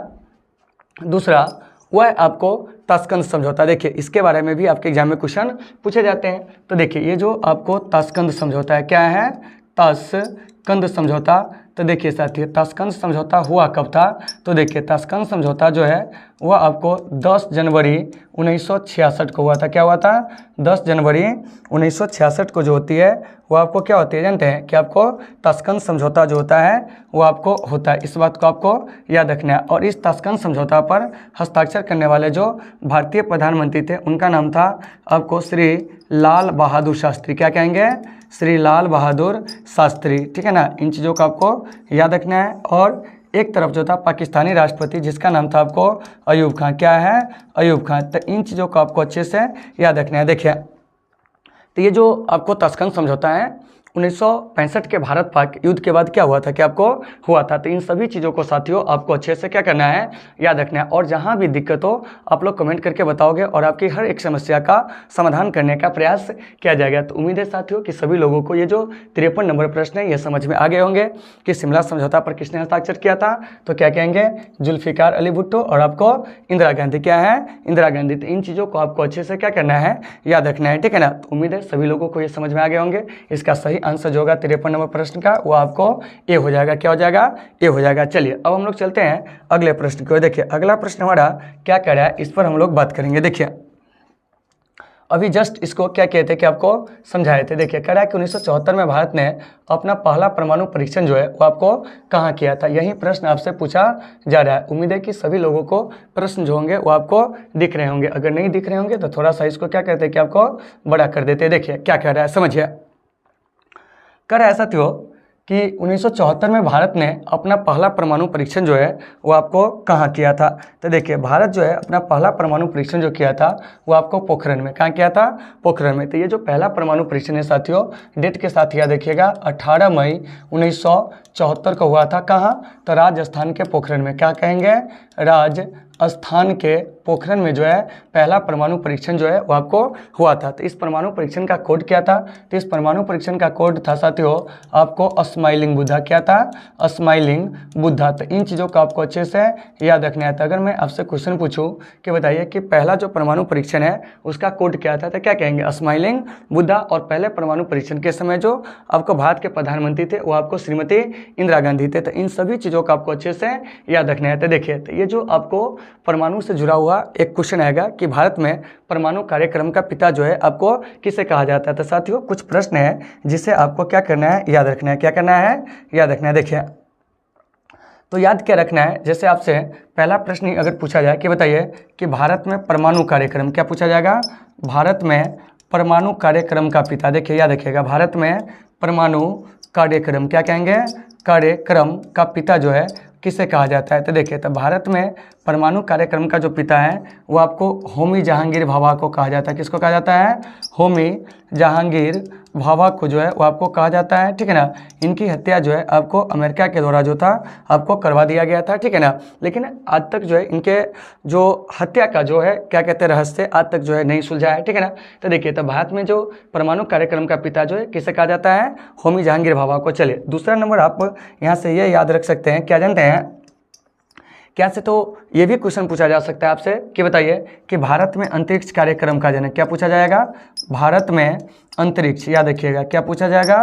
दूसरा वह आपको ताशकंद समझौता। देखिए इसके बारे में भी आपके एग्जाम में क्वेश्चन पूछे जाते हैं। तो देखिए ये जो आपको ताशकंद समझौता है, क्या है, ताशकंद ताशकंद समझौता। तो देखिए साथियों, ताशकंद समझौता हुआ कब था? तो देखिए ताशकंद समझौता जो है वह आपको 10 जनवरी 1966 को हुआ था। क्या हुआ था? 10 जनवरी 1966 को जो होती है वो आपको क्या होती है जानते हैं कि आपको ताशकंद समझौता जो होता है वो आपको होता है। इस बात को आपको याद रखना है। और इस ताशकंद समझौता पर हस्ताक्षर करने वाले जो भारतीय प्रधानमंत्री थे उनका नाम था आपको श्री लाल बहादुर शास्त्री। क्या कहेंगे? श्री लाल बहादुर शास्त्री। ठीक है ना, इन चीज़ों को आपको याद रखना है। और एक तरफ जो था पाकिस्तानी राष्ट्रपति जिसका नाम था आपको अयूब खान। क्या है? अयूब खान। तो इन चीज़ों को आपको अच्छे से याद रखना है। देखिए, तो ये जो आपको ताशकंद समझौता है 1965 के भारत पाक युद्ध के बाद क्या हुआ था कि आपको हुआ था। तो इन सभी चीज़ों को साथियों आपको अच्छे से क्या करना है? याद रखना है। और जहाँ भी दिक्कत हो आप लोग कमेंट करके बताओगे और आपकी हर एक समस्या का समाधान करने का प्रयास किया जाएगा। तो उम्मीद है साथियों कि सभी लोगों को ये जो 53 नंबर प्रश्न है ये समझ में आ गए होंगे कि शिमला समझौता पर किसने हस्ताक्षर किया था। तो क्या कहेंगे? जुल्फिकार अली भुट्टो। और आपको इंदिरा गांधी। क्या है? इंदिरा गांधी। तो इन चीज़ों को आपको अच्छे से क्या करना है? याद रखना है। ठीक है ना, तो उम्मीद है सभी लोगों को ये समझ में आ गए होंगे। इसका सही आंसर जो होगा 53 नंबर प्रश्न का वो आपको ए हो जाएगा। क्या हो जाएगा? ए हो जाएगा। चलिए अब हम लोग चलते हैं अगले प्रश्न को। देखिए अगला प्रश्न हमारा क्या कह रहा है इस पर हम लोग बात करेंगे। देखिए अभी जस्ट इसको क्या कहते हैं कि आपको समझाए थे। देखिए कह रहा है कि 1974 में भारत ने अपना पहला परमाणु परीक्षण जो है वो आपको कहाँ किया था। यही प्रश्न आपसे पूछा जा रहा है। उम्मीद है कि सभी लोगों को प्रश्न जो होंगे वो आपको दिख रहे होंगे। अगर नहीं दिख रहे होंगे तो थोड़ा सा इसको क्या कहते हैं कि आपको बड़ा कर देते हैं। देखिए क्या कह रहा है, समझिए। कह रहा है साथियों कि 1974 में भारत ने अपना पहला परमाणु परीक्षण जो है वो आपको कहाँ किया था। तो देखिए भारत जो है अपना पहला परमाणु परीक्षण जो किया था वो आपको पोखरण में। कहाँ किया था? पोखरण में। तो ये जो पहला परमाणु परीक्षण है साथियों डेट के साथ याद रखिएगा 18 मई 1974 को हुआ था। कहाँ? तो राजस्थान के पोखरण में। क्या कहेंगे? राजस्थान के पोखरण में जो है पहला परमाणु परीक्षण जो है वो आपको हुआ था। तो इस परमाणु परीक्षण का कोड क्या था? तो इस परमाणु परीक्षण का कोड था साथियों आपको स्माइलिंग बुद्धा। क्या था? स्माइलिंग बुद्धा। तो इन चीज़ों को आपको अच्छे से याद रखना है। तो अगर मैं आपसे क्वेश्चन पूछूं कि बताइए कि पहला जो परमाणु परीक्षण है उसका कोड क्या था, तो क्या कहेंगे? स्माइलिंग बुद्धा। और पहले परमाणु परीक्षण के समय जो आपको भारत के प्रधानमंत्री थे वो आपको श्रीमती इंदिरा गांधी थे। तो इन सभी चीज़ों को आपको अच्छे से याद रखना है। तो देखिए तो ये जो आपको परमाणु से जुड़ा हुआ एक क्वेश्चन आएगा कि भारत में परमाणु कार्यक्रम का पिता जो है आपको किसे कहा जाता है। तो साथियों कुछ प्रश्न है जिसे आपको क्या करना है? याद रखना है। क्या करना है? याद रखना है। देखिए तो याद क्या रखना है, जैसे आपसे पहला प्रश्न अगर पूछा जाए कि बताइए कि भारत में परमाणु कार्यक्रम, क्या पूछा जाएगा? भारत में परमाणु कार्यक्रम का पिता। देखिए याद रखिएगा भारत में परमाणु कार्यक्रम, क्या कहेंगे? कार्यक्रम का पिता जो है किसे कहा जाता है। तो देखिए तो भारत में परमाणु कार्यक्रम का जो पिता है वो आपको होमी जहांगीर भाभा को कहा जाता है। किसको कहा जाता है? होमी जहांगीर भाभा को जो है वो आपको कहा जाता है। ठीक है ना, इनकी हत्या जो है आपको अमेरिका के द्वारा जो था आपको करवा दिया गया था। ठीक है ना, लेकिन आज तक जो है इनके जो हत्या का जो है क्या कहते हैं रहस्य आज तक जो है नहीं सुलझा है। ठीक है ना, तो देखिए तो भारत में जो परमाणु कार्यक्रम का पिता जो है किसे कहा जाता है? होमी जहांगीर भाभा को। चलिए दूसरा नंबर आप यहाँ से ये याद रख सकते हैं, क्या जानते हैं क्या से? तो ये भी क्वेश्चन पूछा जा सकता है आपसे कि बताइए कि भारत में अंतरिक्ष कार्यक्रम का जनक, क्या पूछा जाएगा? भारत में अंतरिक्ष, याद रखिएगा क्या पूछा जाएगा?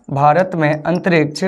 भारत में अंतरिक्ष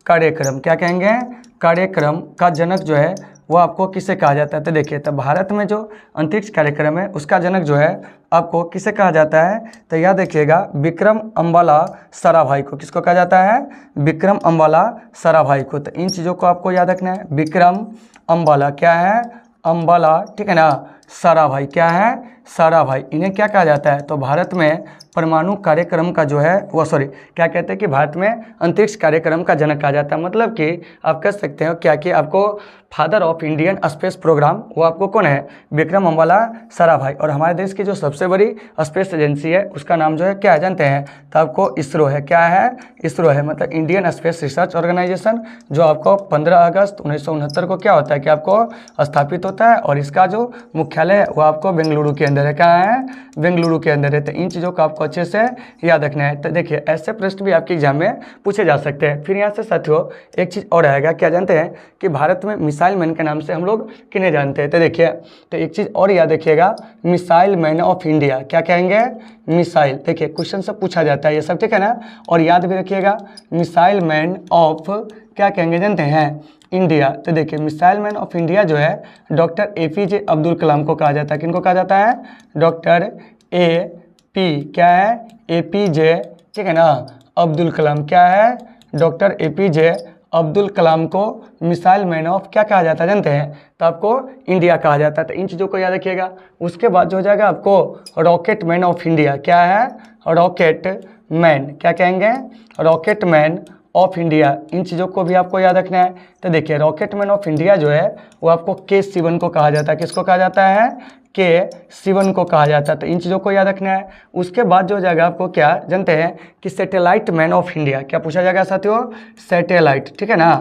कार्यक्रम, क्या कहेंगे? कार्यक्रम का जनक जो है वो आपको किसे कहा जाता है। तो देखिए तो भारत में जो अंतरिक्ष कार्यक्रम है उसका जनक जो है आपको किसे कहा जाता है। तो याद रखिएगा विक्रम अम्बाला साराभाई को। किसको कहा जाता है? विक्रम अम्बाला साराभाई को। तो इन चीज़ों को आपको याद रखना है। विक्रम अम्बाला, क्या है? अम्बाला, ठीक है ना। साराभाई, क्या है? साराभाई। इन्हें क्या कहा जाता है? तो भारत में परमाणु कार्यक्रम का जो है वो क्या कहते हैं कि भारत में अंतरिक्ष कार्यक्रम का जनक कहा जाता है। मतलब कि आप कह सकते हो क्या कि आपको father of Indian space program वो आपको कौन है? विक्रम अम्बाला साराभाई। और हमारे देश की जो सबसे बड़ी स्पेस एजेंसी है उसका नाम जो है क्या है जानते हैं? तो आपको इसरो है। क्या है? इसरो है, मतलब इंडियन स्पेस रिसर्च ऑर्गेनाइजेशन, जो आपको 15 अगस्त 1969 को क्या होता है कि आपको स्थापित होता है। और इसका जो मुख्यालय है वो आपको बेंगलुरु के अंदर है। क्या है? बेंगलुरु के अंदर है। तो इन चीज़ों को आपको अच्छे से याद रखना है। तो देखिए ऐसे प्रश्न भी आपके एग्जाम में पूछे जा सकते हैं। फिर यहाँ से साथियों एक चीज़ और आएगा, क्या जानते हैं कि भारत में मिसाइल मैन के नाम से हम लोग किन्हें जानते हैं। तो देखिए तो एक चीज़ और याद रखिएगा, मिसाइल मैन ऑफ इंडिया, क्या कहेंगे? मिसाइल, देखिए क्वेश्चन से पूछा जाता है ये सब, ठीक है ना। और याद भी रखिएगा, मिसाइल मैन ऑफ क्या कहेंगे जानते हैं, इंडिया। तो देखिए मिसाइल मैन ऑफ इंडिया जो है डॉक्टर APJ अब्दुल कलाम को कहा जाता है। किनको कहा जाता है, डॉक्टर क्या है, APJ, ठीक है ना, अब्दुल कलाम, क्या है, डॉक्टर APJ अब्दुल कलाम को मिसाइल मैन ऑफ क्या कहा जाता है जानते हैं, तो आपको इंडिया कहा जाता है। तो इन चीज़ों को याद रखिएगा। उसके बाद जो हो जाएगा आपको रॉकेट मैन ऑफ इंडिया, क्या है, रॉकेट मैन, क्या कहेंगे, रॉकेट मैन ऑफ इंडिया। इन चीज़ों को भी आपको याद रखना है। तो देखिए रॉकेट मैन ऑफ इंडिया जो है वो आपको K-Sivan को कहा जाता है। किसको कहा जाता है, K-Sivan को कहा जाता है। तो इन चीज़ों को याद रखना है। उसके बाद जो हो जाएगा आपको क्या जानते हैं कि सैटेलाइट मैन ऑफ इंडिया, क्या पूछा जाएगा साथियों, सैटेलाइट, ठीक है ना,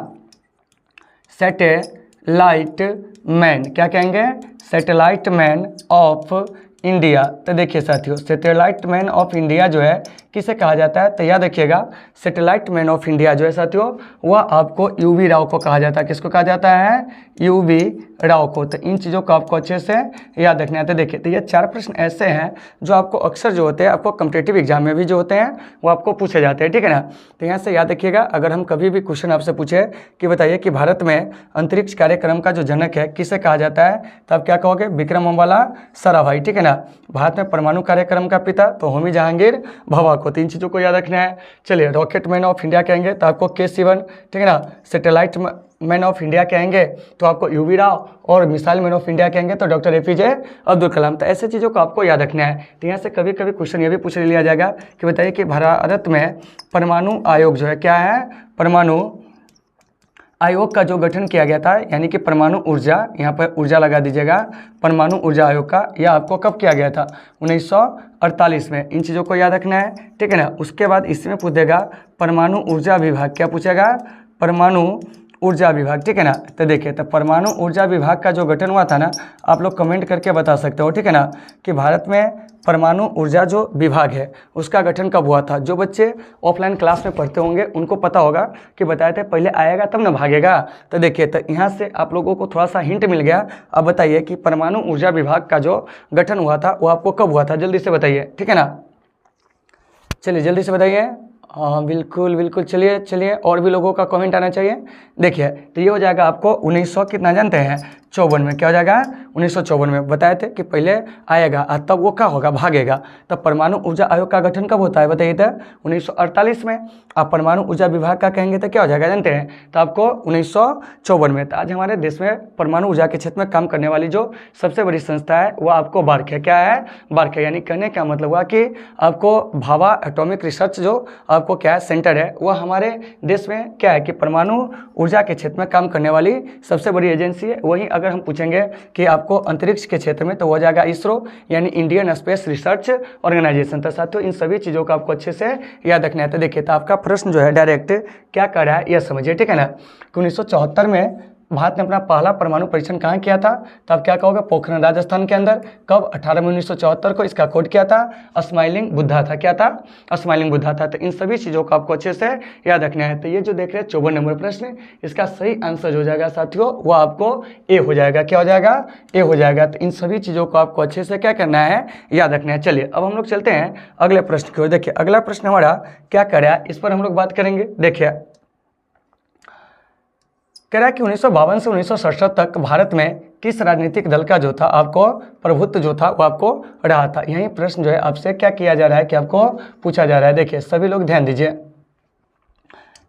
सैटेलाइट मैन, क्या कहेंगे, सैटेलाइट मैन ऑफ इंडिया। तो देखिए साथियों सैटेलाइट मैन ऑफ इंडिया जो है किसे कहा जाता है, तो याद रखिएगा सैटेलाइट मैन ऑफ इंडिया जो है साथियों वह आपको UV राव को कहा जाता है। किसको कहा जाता है, UV राव को। तो इन चीज़ों को आपको अच्छे से याद रखना है। तो देखिए तो ये 4 प्रश्न ऐसे हैं जो आपको अक्सर जो होते हैं आपको कॉम्पिटिटिव एग्जाम में भी जो होते हैं वो आपको पूछे जाते हैं, ठीक है ना। तो यहाँ से याद रखिएगा, अगर हम कभी भी क्वेश्चन आपसे पूछे कि बताइए कि भारत में अंतरिक्ष कार्यक्रम का जो जनक है किसे कहा जाता है, तो आप क्या कहोगे, विक्रम अम्बाला साराभाई, ठीक है ना। भारत में परमाणु कार्यक्रम का पिता तो होमी जहांगीर भभा को। 3 चीज़ों को याद रखना है। चलिए रॉकेट मैन ऑफ इंडिया कहेंगे तो आपको K-Sivan, ठीक है ना। सैटेलाइट मैन ऑफ इंडिया कहेंगे तो आपको UV राव, और मिसाइल मैन ऑफ इंडिया कहेंगे तो डॉक्टर APJ अब्दुल कलाम। तो ऐसे चीज़ों को आपको याद रखना है। तो यहाँ से कभी कभी क्वेश्चन ये भी पूछ लिया जाएगा कि बताइए कि भारत में परमाणु आयोग जो है क्या है, परमाणु आयोग का जो गठन किया गया था, यानी कि परमाणु ऊर्जा, यहाँ पर ऊर्जा लगा दीजिएगा, परमाणु ऊर्जा आयोग का, यह आपको कब किया गया था, 1948 में। इन चीज़ों को याद रखना है, ठीक है ना। उसके बाद इसमें पूछ देगा परमाणु ऊर्जा विभाग, क्या पूछेगा, परमाणु ऊर्जा विभाग, ठीक है ना। तो देखिए तो परमाणु ऊर्जा विभाग का जो गठन हुआ था ना, आप लोग कमेंट करके बता सकते हो, ठीक है ना, कि भारत में परमाणु ऊर्जा जो विभाग है उसका गठन कब हुआ था। जो बच्चे ऑफलाइन क्लास में पढ़ते होंगे उनको पता होगा कि बताए थे पहले आएगा तब ना भागेगा। तो देखिए तो यहाँ से आप लोगों को थोड़ा सा हिंट मिल गया। अब बताइए कि परमाणु ऊर्जा विभाग का जो गठन हुआ था वो आपको कब हुआ था, जल्दी से बताइए, ठीक है ना। चलिए जल्दी से बताइए। हाँ बिल्कुल बिल्कुल, चलिए और भी लोगों का कमेंट आना चाहिए। देखिए तो ये हो जाएगा आपको 1900 कितना जानते हैं, 54 में। क्या हो जाएगा, 1954 में बताए थे कि पहले आएगा और तब वो क्या होगा, भागेगा। तब परमाणु ऊर्जा आयोग का गठन कब होता है बताइए तो 1948 में। आप परमाणु ऊर्जा विभाग का कहेंगे तो क्या हो जाएगा जानते हैं, तो आपको 1954 में। तो आज हमारे देश में परमाणु ऊर्जा के क्षेत्र में काम करने वाली जो सबसे बड़ी संस्था है वो आपको बार्क है। क्या है, बार्क है। यानी कहने का मतलब हुआ कि आपको भाभा एटॉमिक रिसर्च जो आपको क्या है सेंटर है, वह हमारे देश में क्या है कि परमाणु ऊर्जा के क्षेत्र में काम करने वाली सबसे बड़ी एजेंसी है। वहीं अगर हम पूछेंगे कि आपको अंतरिक्ष के क्षेत्र में तो हो जाएगा इसरो, यानी इंडियन स्पेस रिसर्च ऑर्गेनाइजेशन। तो साथियों इन सभी चीज़ों को आपको अच्छे से याद रखना है। तो देखिए तो आपका प्रश्न जो है डायरेक्ट क्या कर रहा है यह समझिए, ठीक है ना। 1974 में भारत ने अपना पहला परमाणु परीक्षण कहाँ किया था, तो आप क्या कहोगे, पोखरण राजस्थान के अंदर। कब, 18 मई 1974 को। इसका कोड क्या था, स्माइलिंग बुद्धा था। क्या था, स्माइलिंग बुद्धा था। तो इन सभी चीज़ों को आपको अच्छे से याद रखना है। तो ये जो देख रहे हैं 54 नंबर प्रश्न, इसका सही आंसर जो हो जाएगा साथियों वो आपको ए हो जाएगा। क्या हो जाएगा, ए हो जाएगा। तो इन सभी चीज़ों को आपको अच्छे से क्या करना है, याद रखना है। चलिए अब हम लोग चलते हैं अगले प्रश्न की ओर। देखिए अगला प्रश्न हमारा क्या कर रहा है, इस पर हम लोग बात करेंगे। देखिए कह रहा है कि 1952 से 1967 तक भारत में किस राजनीतिक दल का जो था आपको प्रभुत्व जो था वो आपको रहा था। यही प्रश्न जो है आपसे क्या किया जा रहा है कि आपको पूछा जा रहा है। देखिए सभी लोग ध्यान दीजिए,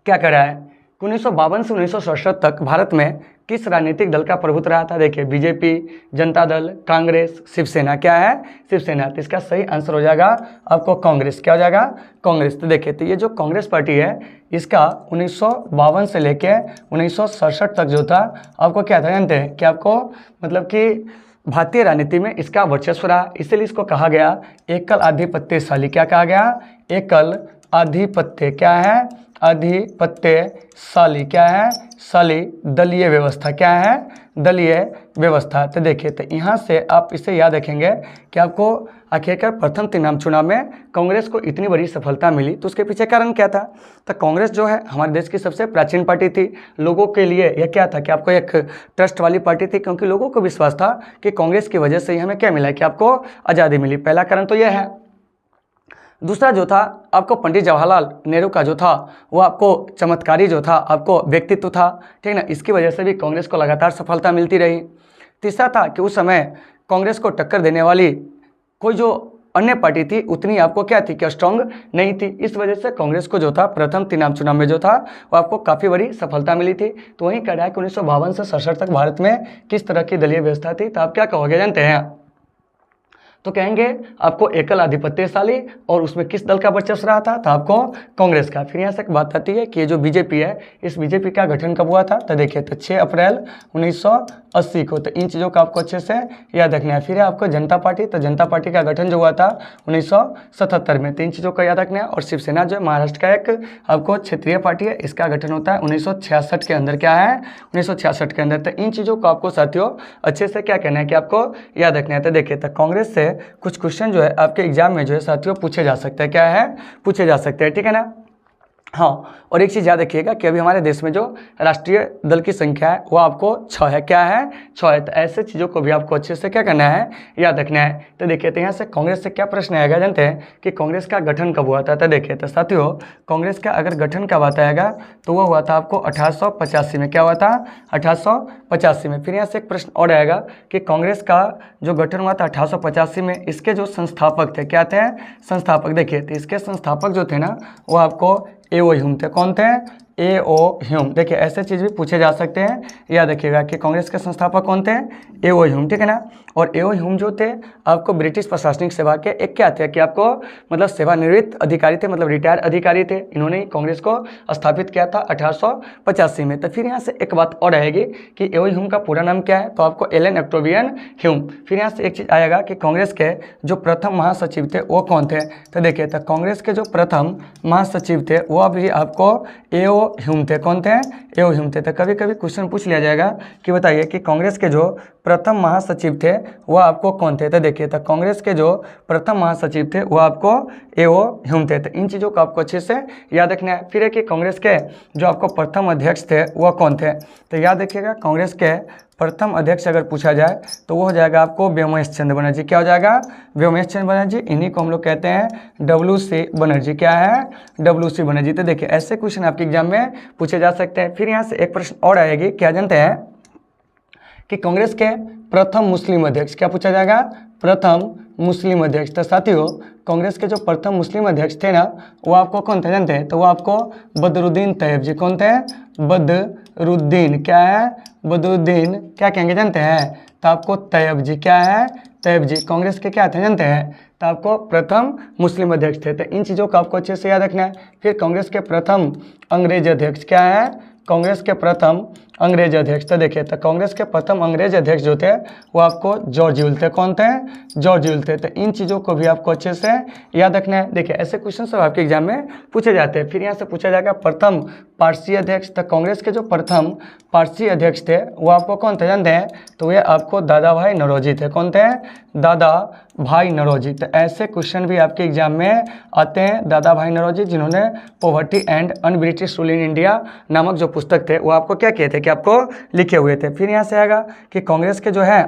क्या कह रहा है, 1952 से 1967 तक भारत में किस राजनीतिक दल का प्रभुत्व रहा था। देखिए बीजेपी, जनता दल, कांग्रेस, शिवसेना। क्या है, शिवसेना। तो इसका सही आंसर हो जाएगा आपको कांग्रेस। क्या हो जाएगा, कांग्रेस। तो देखिए तो ये जो कांग्रेस पार्टी है इसका 1952 से लेके 1967 तक जो था आपको क्या था जानते हैं, कि आपको मतलब कि भारतीय राजनीति में इसका वर्चस्व रहा। इसलिए इसको कहा गया एकल आधिपत्यशाली। क्या कहा गया, एकल आधिपत्य। क्या है, आधिपत्यशाली। क्या है, शाली। दलीय व्यवस्था। क्या है, दलीय व्यवस्था। तो देखिए तो यहाँ से आप इसे याद रखेंगे कि आपको आखिरकार प्रथम परिणाम चुनाव में कांग्रेस को इतनी बड़ी सफलता मिली, तो उसके पीछे कारण क्या था। तो कांग्रेस जो है हमारे देश की सबसे प्राचीन पार्टी थी। लोगों के लिए यह क्या था कि आपको एक ट्रस्ट वाली पार्टी थी, क्योंकि लोगों को विश्वास था कि कांग्रेस की वजह से ही हमें क्या मिला, कि आपको आज़ादी मिली। पहला कारण तो यह है। दूसरा जो था आपको पंडित जवाहरलाल नेहरू का जो था वो आपको चमत्कारी जो था आपको व्यक्तित्व था, ठीक है ना, इसकी वजह से भी कांग्रेस को लगातार सफलता मिलती रही। तीसरा था कि उस समय कांग्रेस को टक्कर देने वाली कोई जो अन्य पार्टी थी उतनी आपको क्या थी कि स्ट्रांग नहीं थी, इस वजह से कांग्रेस को जो था प्रथम 3 आम चुनाव में जो था वो आपको काफ़ी बड़ी सफलता मिली थी। तो वहीं कह रहा है कि 1952 से 67 तक भारत में किस तरह की दलीय व्यवस्था थी, तो आप क्या कहोगे जानते हैं? तो कहेंगे आपको एकल आधिपत्यशाली, और उसमें किस दल का वर्चस्व रहा था, तो आपको कांग्रेस का। फिर यहाँ से एक बात आती है कि ये जो बीजेपी है, इस बीजेपी का गठन कब हुआ था, तो देखिए तो 6 अप्रैल 1980 को। तो इन चीज़ों को आपको अच्छे से याद रखना है। फिर है आपको जनता पार्टी, तो जनता पार्टी का गठन जो हुआ था 1977 में, तो इन चीज़ों को याद रखना है। और शिवसेना जो है महाराष्ट्र का एक आपको क्षेत्रीय पार्टी है, इसका गठन होता है 1966 के अंदर। क्या है? 1966 के अंदर। तो इन चीज़ों को आपको साथियों अच्छे से क्या कहना है कि आपको याद रखना है। तो देखिए तो कांग्रेस से कुछ क्वेश्चन जो है आपके एग्जाम में जो है साथियों पूछे जा सकते हैं। क्या है? पूछे जा सकते हैं, ठीक है ना। हाँ, और एक चीज़ याद रखिएगा कि अभी हमारे देश में जो राष्ट्रीय दल की संख्या है वो आपको 6 है। क्या है? 6 है। तो ऐसे चीज़ों को भी आपको अच्छे से क्या करना है, याद रखना है। तो देखिए तो यहाँ से कांग्रेस से क्या प्रश्न आएगा जानते हैं कि कांग्रेस का गठन कब हुआ था। तो देखिए तो साथियों कांग्रेस का अगर गठन कब आता है तो वो हुआ था आपको 1885 में। क्या हुआ था? 1885 में। फिर यहाँ से एक प्रश्न और आएगा कि कांग्रेस का जो गठन हुआ था 1885 में, इसके जो संस्थापक थे क्या थे? संस्थापक। देखिए तो इसके संस्थापक जो थे ना वो आपको ए.ओ. ह्यूम थे। कौन थे? ए.ओ. ह्यूम। देखिए ऐसे चीज़ भी पूछे जा सकते हैं, याद रखिएगा कि कांग्रेस के संस्थापक कौन थे? ए.ओ. ह्यूम, ठीक है ना। और ए.ओ. ह्यूम जो थे आपको ब्रिटिश प्रशासनिक सेवा के एक क्या थे कि आपको मतलब सेवानिवृत्त अधिकारी थे, मतलब रिटायर अधिकारी थे। इन्होंने कांग्रेस को स्थापित किया था 1885 में। तो फिर यहाँ से एक बात और आएगी कि ए.ओ. ह्यूम का पूरा नाम क्या है, तो आपको एलन ऑक्टेवियन ह्यूम। फिर यहाँ से एक चीज़ आएगा कि कांग्रेस के जो प्रथम महासचिव थे वो कौन थे। तो देखिए तो कांग्रेस के जो प्रथम महासचिव थे वो अभी आपको ए.ओ. ह्यूम थे। कौन थे? ए.ओ. ह्यूम थे। तो कभी कभी क्वेश्चन पूछ लिया जाएगा कि बताइए कि कांग्रेस के जो प्रथम महासचिव थे वो आपको कौन थे। तो देखिए तो कांग्रेस के जो प्रथम महासचिव थे वो आपको ए.ओ. ह्यूम थे। तो इन चीज़ों को आपको अच्छे से याद रखना है। फिर है कि कांग्रेस के जो आपको प्रथम अध्यक्ष थे वह कौन थे। तो याद रखिएगा कांग्रेस के प्रथम अध्यक्ष अगर पूछा जाए तो वो हो जाएगा आपको व्योमेश चंद्र बनर्जी। क्या हो जाएगा? व्योमेश चंद्र बनर्जी। इन्हीं को हम लोग कहते हैं डब्ल्यू.सी. बनर्जी। क्या है? डब्ल्यू.सी. बनर्जी। तो देखिए ऐसे क्वेश्चन आपके एग्जाम में पूछे जा सकते हैं। फिर यहाँ से एक प्रश्न और आएगी, क्या जानते हैं कि कांग्रेस के प्रथम मुस्लिम अध्यक्ष, क्या पूछा जाएगा? प्रथम मुस्लिम अध्यक्ष। तो साथियों कांग्रेस के जो प्रथम मुस्लिम अध्यक्ष थे ना वो आपको कौन थे जानते हैं, तो वो आपको बदरुद्दीन तैयब जी। कौन थे? बदरुद्दीन। क्या है? बदरुद्दीन क्या कहेंगे जानते हैं, तो आपको तैयब जी। क्या है? तैयब जी कांग्रेस के क्या थे जानते हैं, तो आपको प्रथम मुस्लिम अध्यक्ष थे। तो इन चीज़ों को आपको अच्छे से याद रखना है। फिर कांग्रेस के प्रथम अंग्रेज अध्यक्ष, क्या है? कांग्रेस के प्रथम अंग्रेज अध्यक्ष। तो देखिए तो कांग्रेस के प्रथम अंग्रेज अध्यक्ष जो थे वो आपको जॉर्ज यूल थे। कौन थे? जॉर्ज यूल थे। तो इन चीज़ों को भी आपको अच्छे से याद रखना है। देखिए ऐसे क्वेश्चन सब आपके एग्जाम में पूछे जाते हैं। फिर यहाँ से पूछा जाएगा प्रथम पारसी अध्यक्ष। तो कांग्रेस के जो प्रथम पारसी अध्यक्ष थे वो आपको कौन थे जानते हैं, तो वे आपको दादा भाई नौरोजी थे। कौन थे? दादा भाई नौरोजी। तो ऐसे क्वेश्चन भी आपके एग्जाम में आते हैं। दादा भाई नौरोजी जिन्होंने poverty and un British rule in India नामक जो पुस्तक थे वो आपको क्या किए थे कि आपको लिखे हुए थे। फिर यहाँ से आएगा कि कांग्रेस के जो है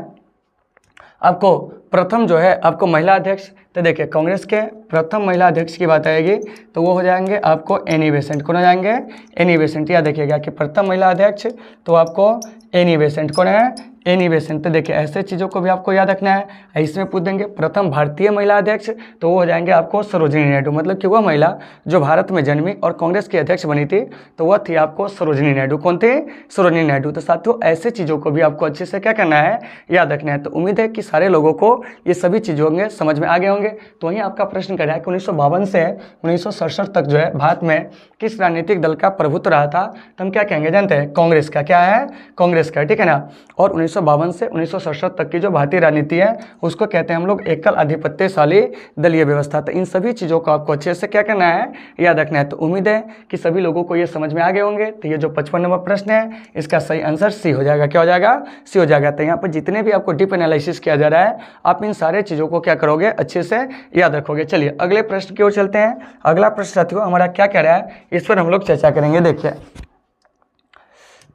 आपको प्रथम जो है आपको महिला अध्यक्ष। तो देखिए कांग्रेस के प्रथम महिला अध्यक्ष की बात आएगी तो वो हो जाएंगे आपको एनी बेसेंट। कौन हो जाएंगे? Annie Besant. याद देखिएगा कि प्रथम महिला अध्यक्ष तो आपको एनी बेसेंट। कौन है? Annie Besant. तो देखिए ऐसे चीज़ों को भी आपको याद रखना है। इसमें पूछ देंगे प्रथम भारतीय महिला अध्यक्ष तो वो हो जाएंगे आपको सरोजिनी नायडू। मतलब कि वह महिला जो भारत में जन्मी और कांग्रेस की अध्यक्ष बनी थी तो वह थी आपको सरोजिनी नायडू। कौन थी? सरोजिनी नायडू। तो साथियों ऐसे चीज़ों को भी आपको अच्छे से क्या करना है, याद रखना है। तो उम्मीद है कि सारे लोगों को ये सभी चीज़ होंगे समझ में आ गए होंगे। तो वहीं आपका प्रश्न कर रहा है कि 1952 से 1967 तक जो है भारत में किस राजनीतिक दल का प्रभुत्व रहा था, तो हम क्या कहेंगे जानते हैं? कांग्रेस का। क्या है? कांग्रेस का, ठीक है ना। और 1952 से 1967 तक की जो भारतीय राजनीति है उसको कहते हैं हम लोग एकल आधिपत्यशाली दलीय व्यवस्था। तो इन सभी चीज़ों को आपको अच्छे से क्या करना है, याद रखना है। तो उम्मीद है कि सभी लोगों को ये समझ में आ गए होंगे। तो ये जो 55 नंबर प्रश्न है इसका सही आंसर सी हो जाएगा। क्या हो जाएगा? सी हो जाएगा। तो यहाँ पर जितने भी आपको डीप एनालिसिस किया जा रहा है आप इन सारे चीज़ों को क्या करोगे, अच्छे से याद रखोगे। चलिए अगले प्रश्न की ओर चलते हैं। अगला प्रश्न साथियों हमारा क्या कह रहा है इस पर हम लोग चर्चा करेंगे। देखिए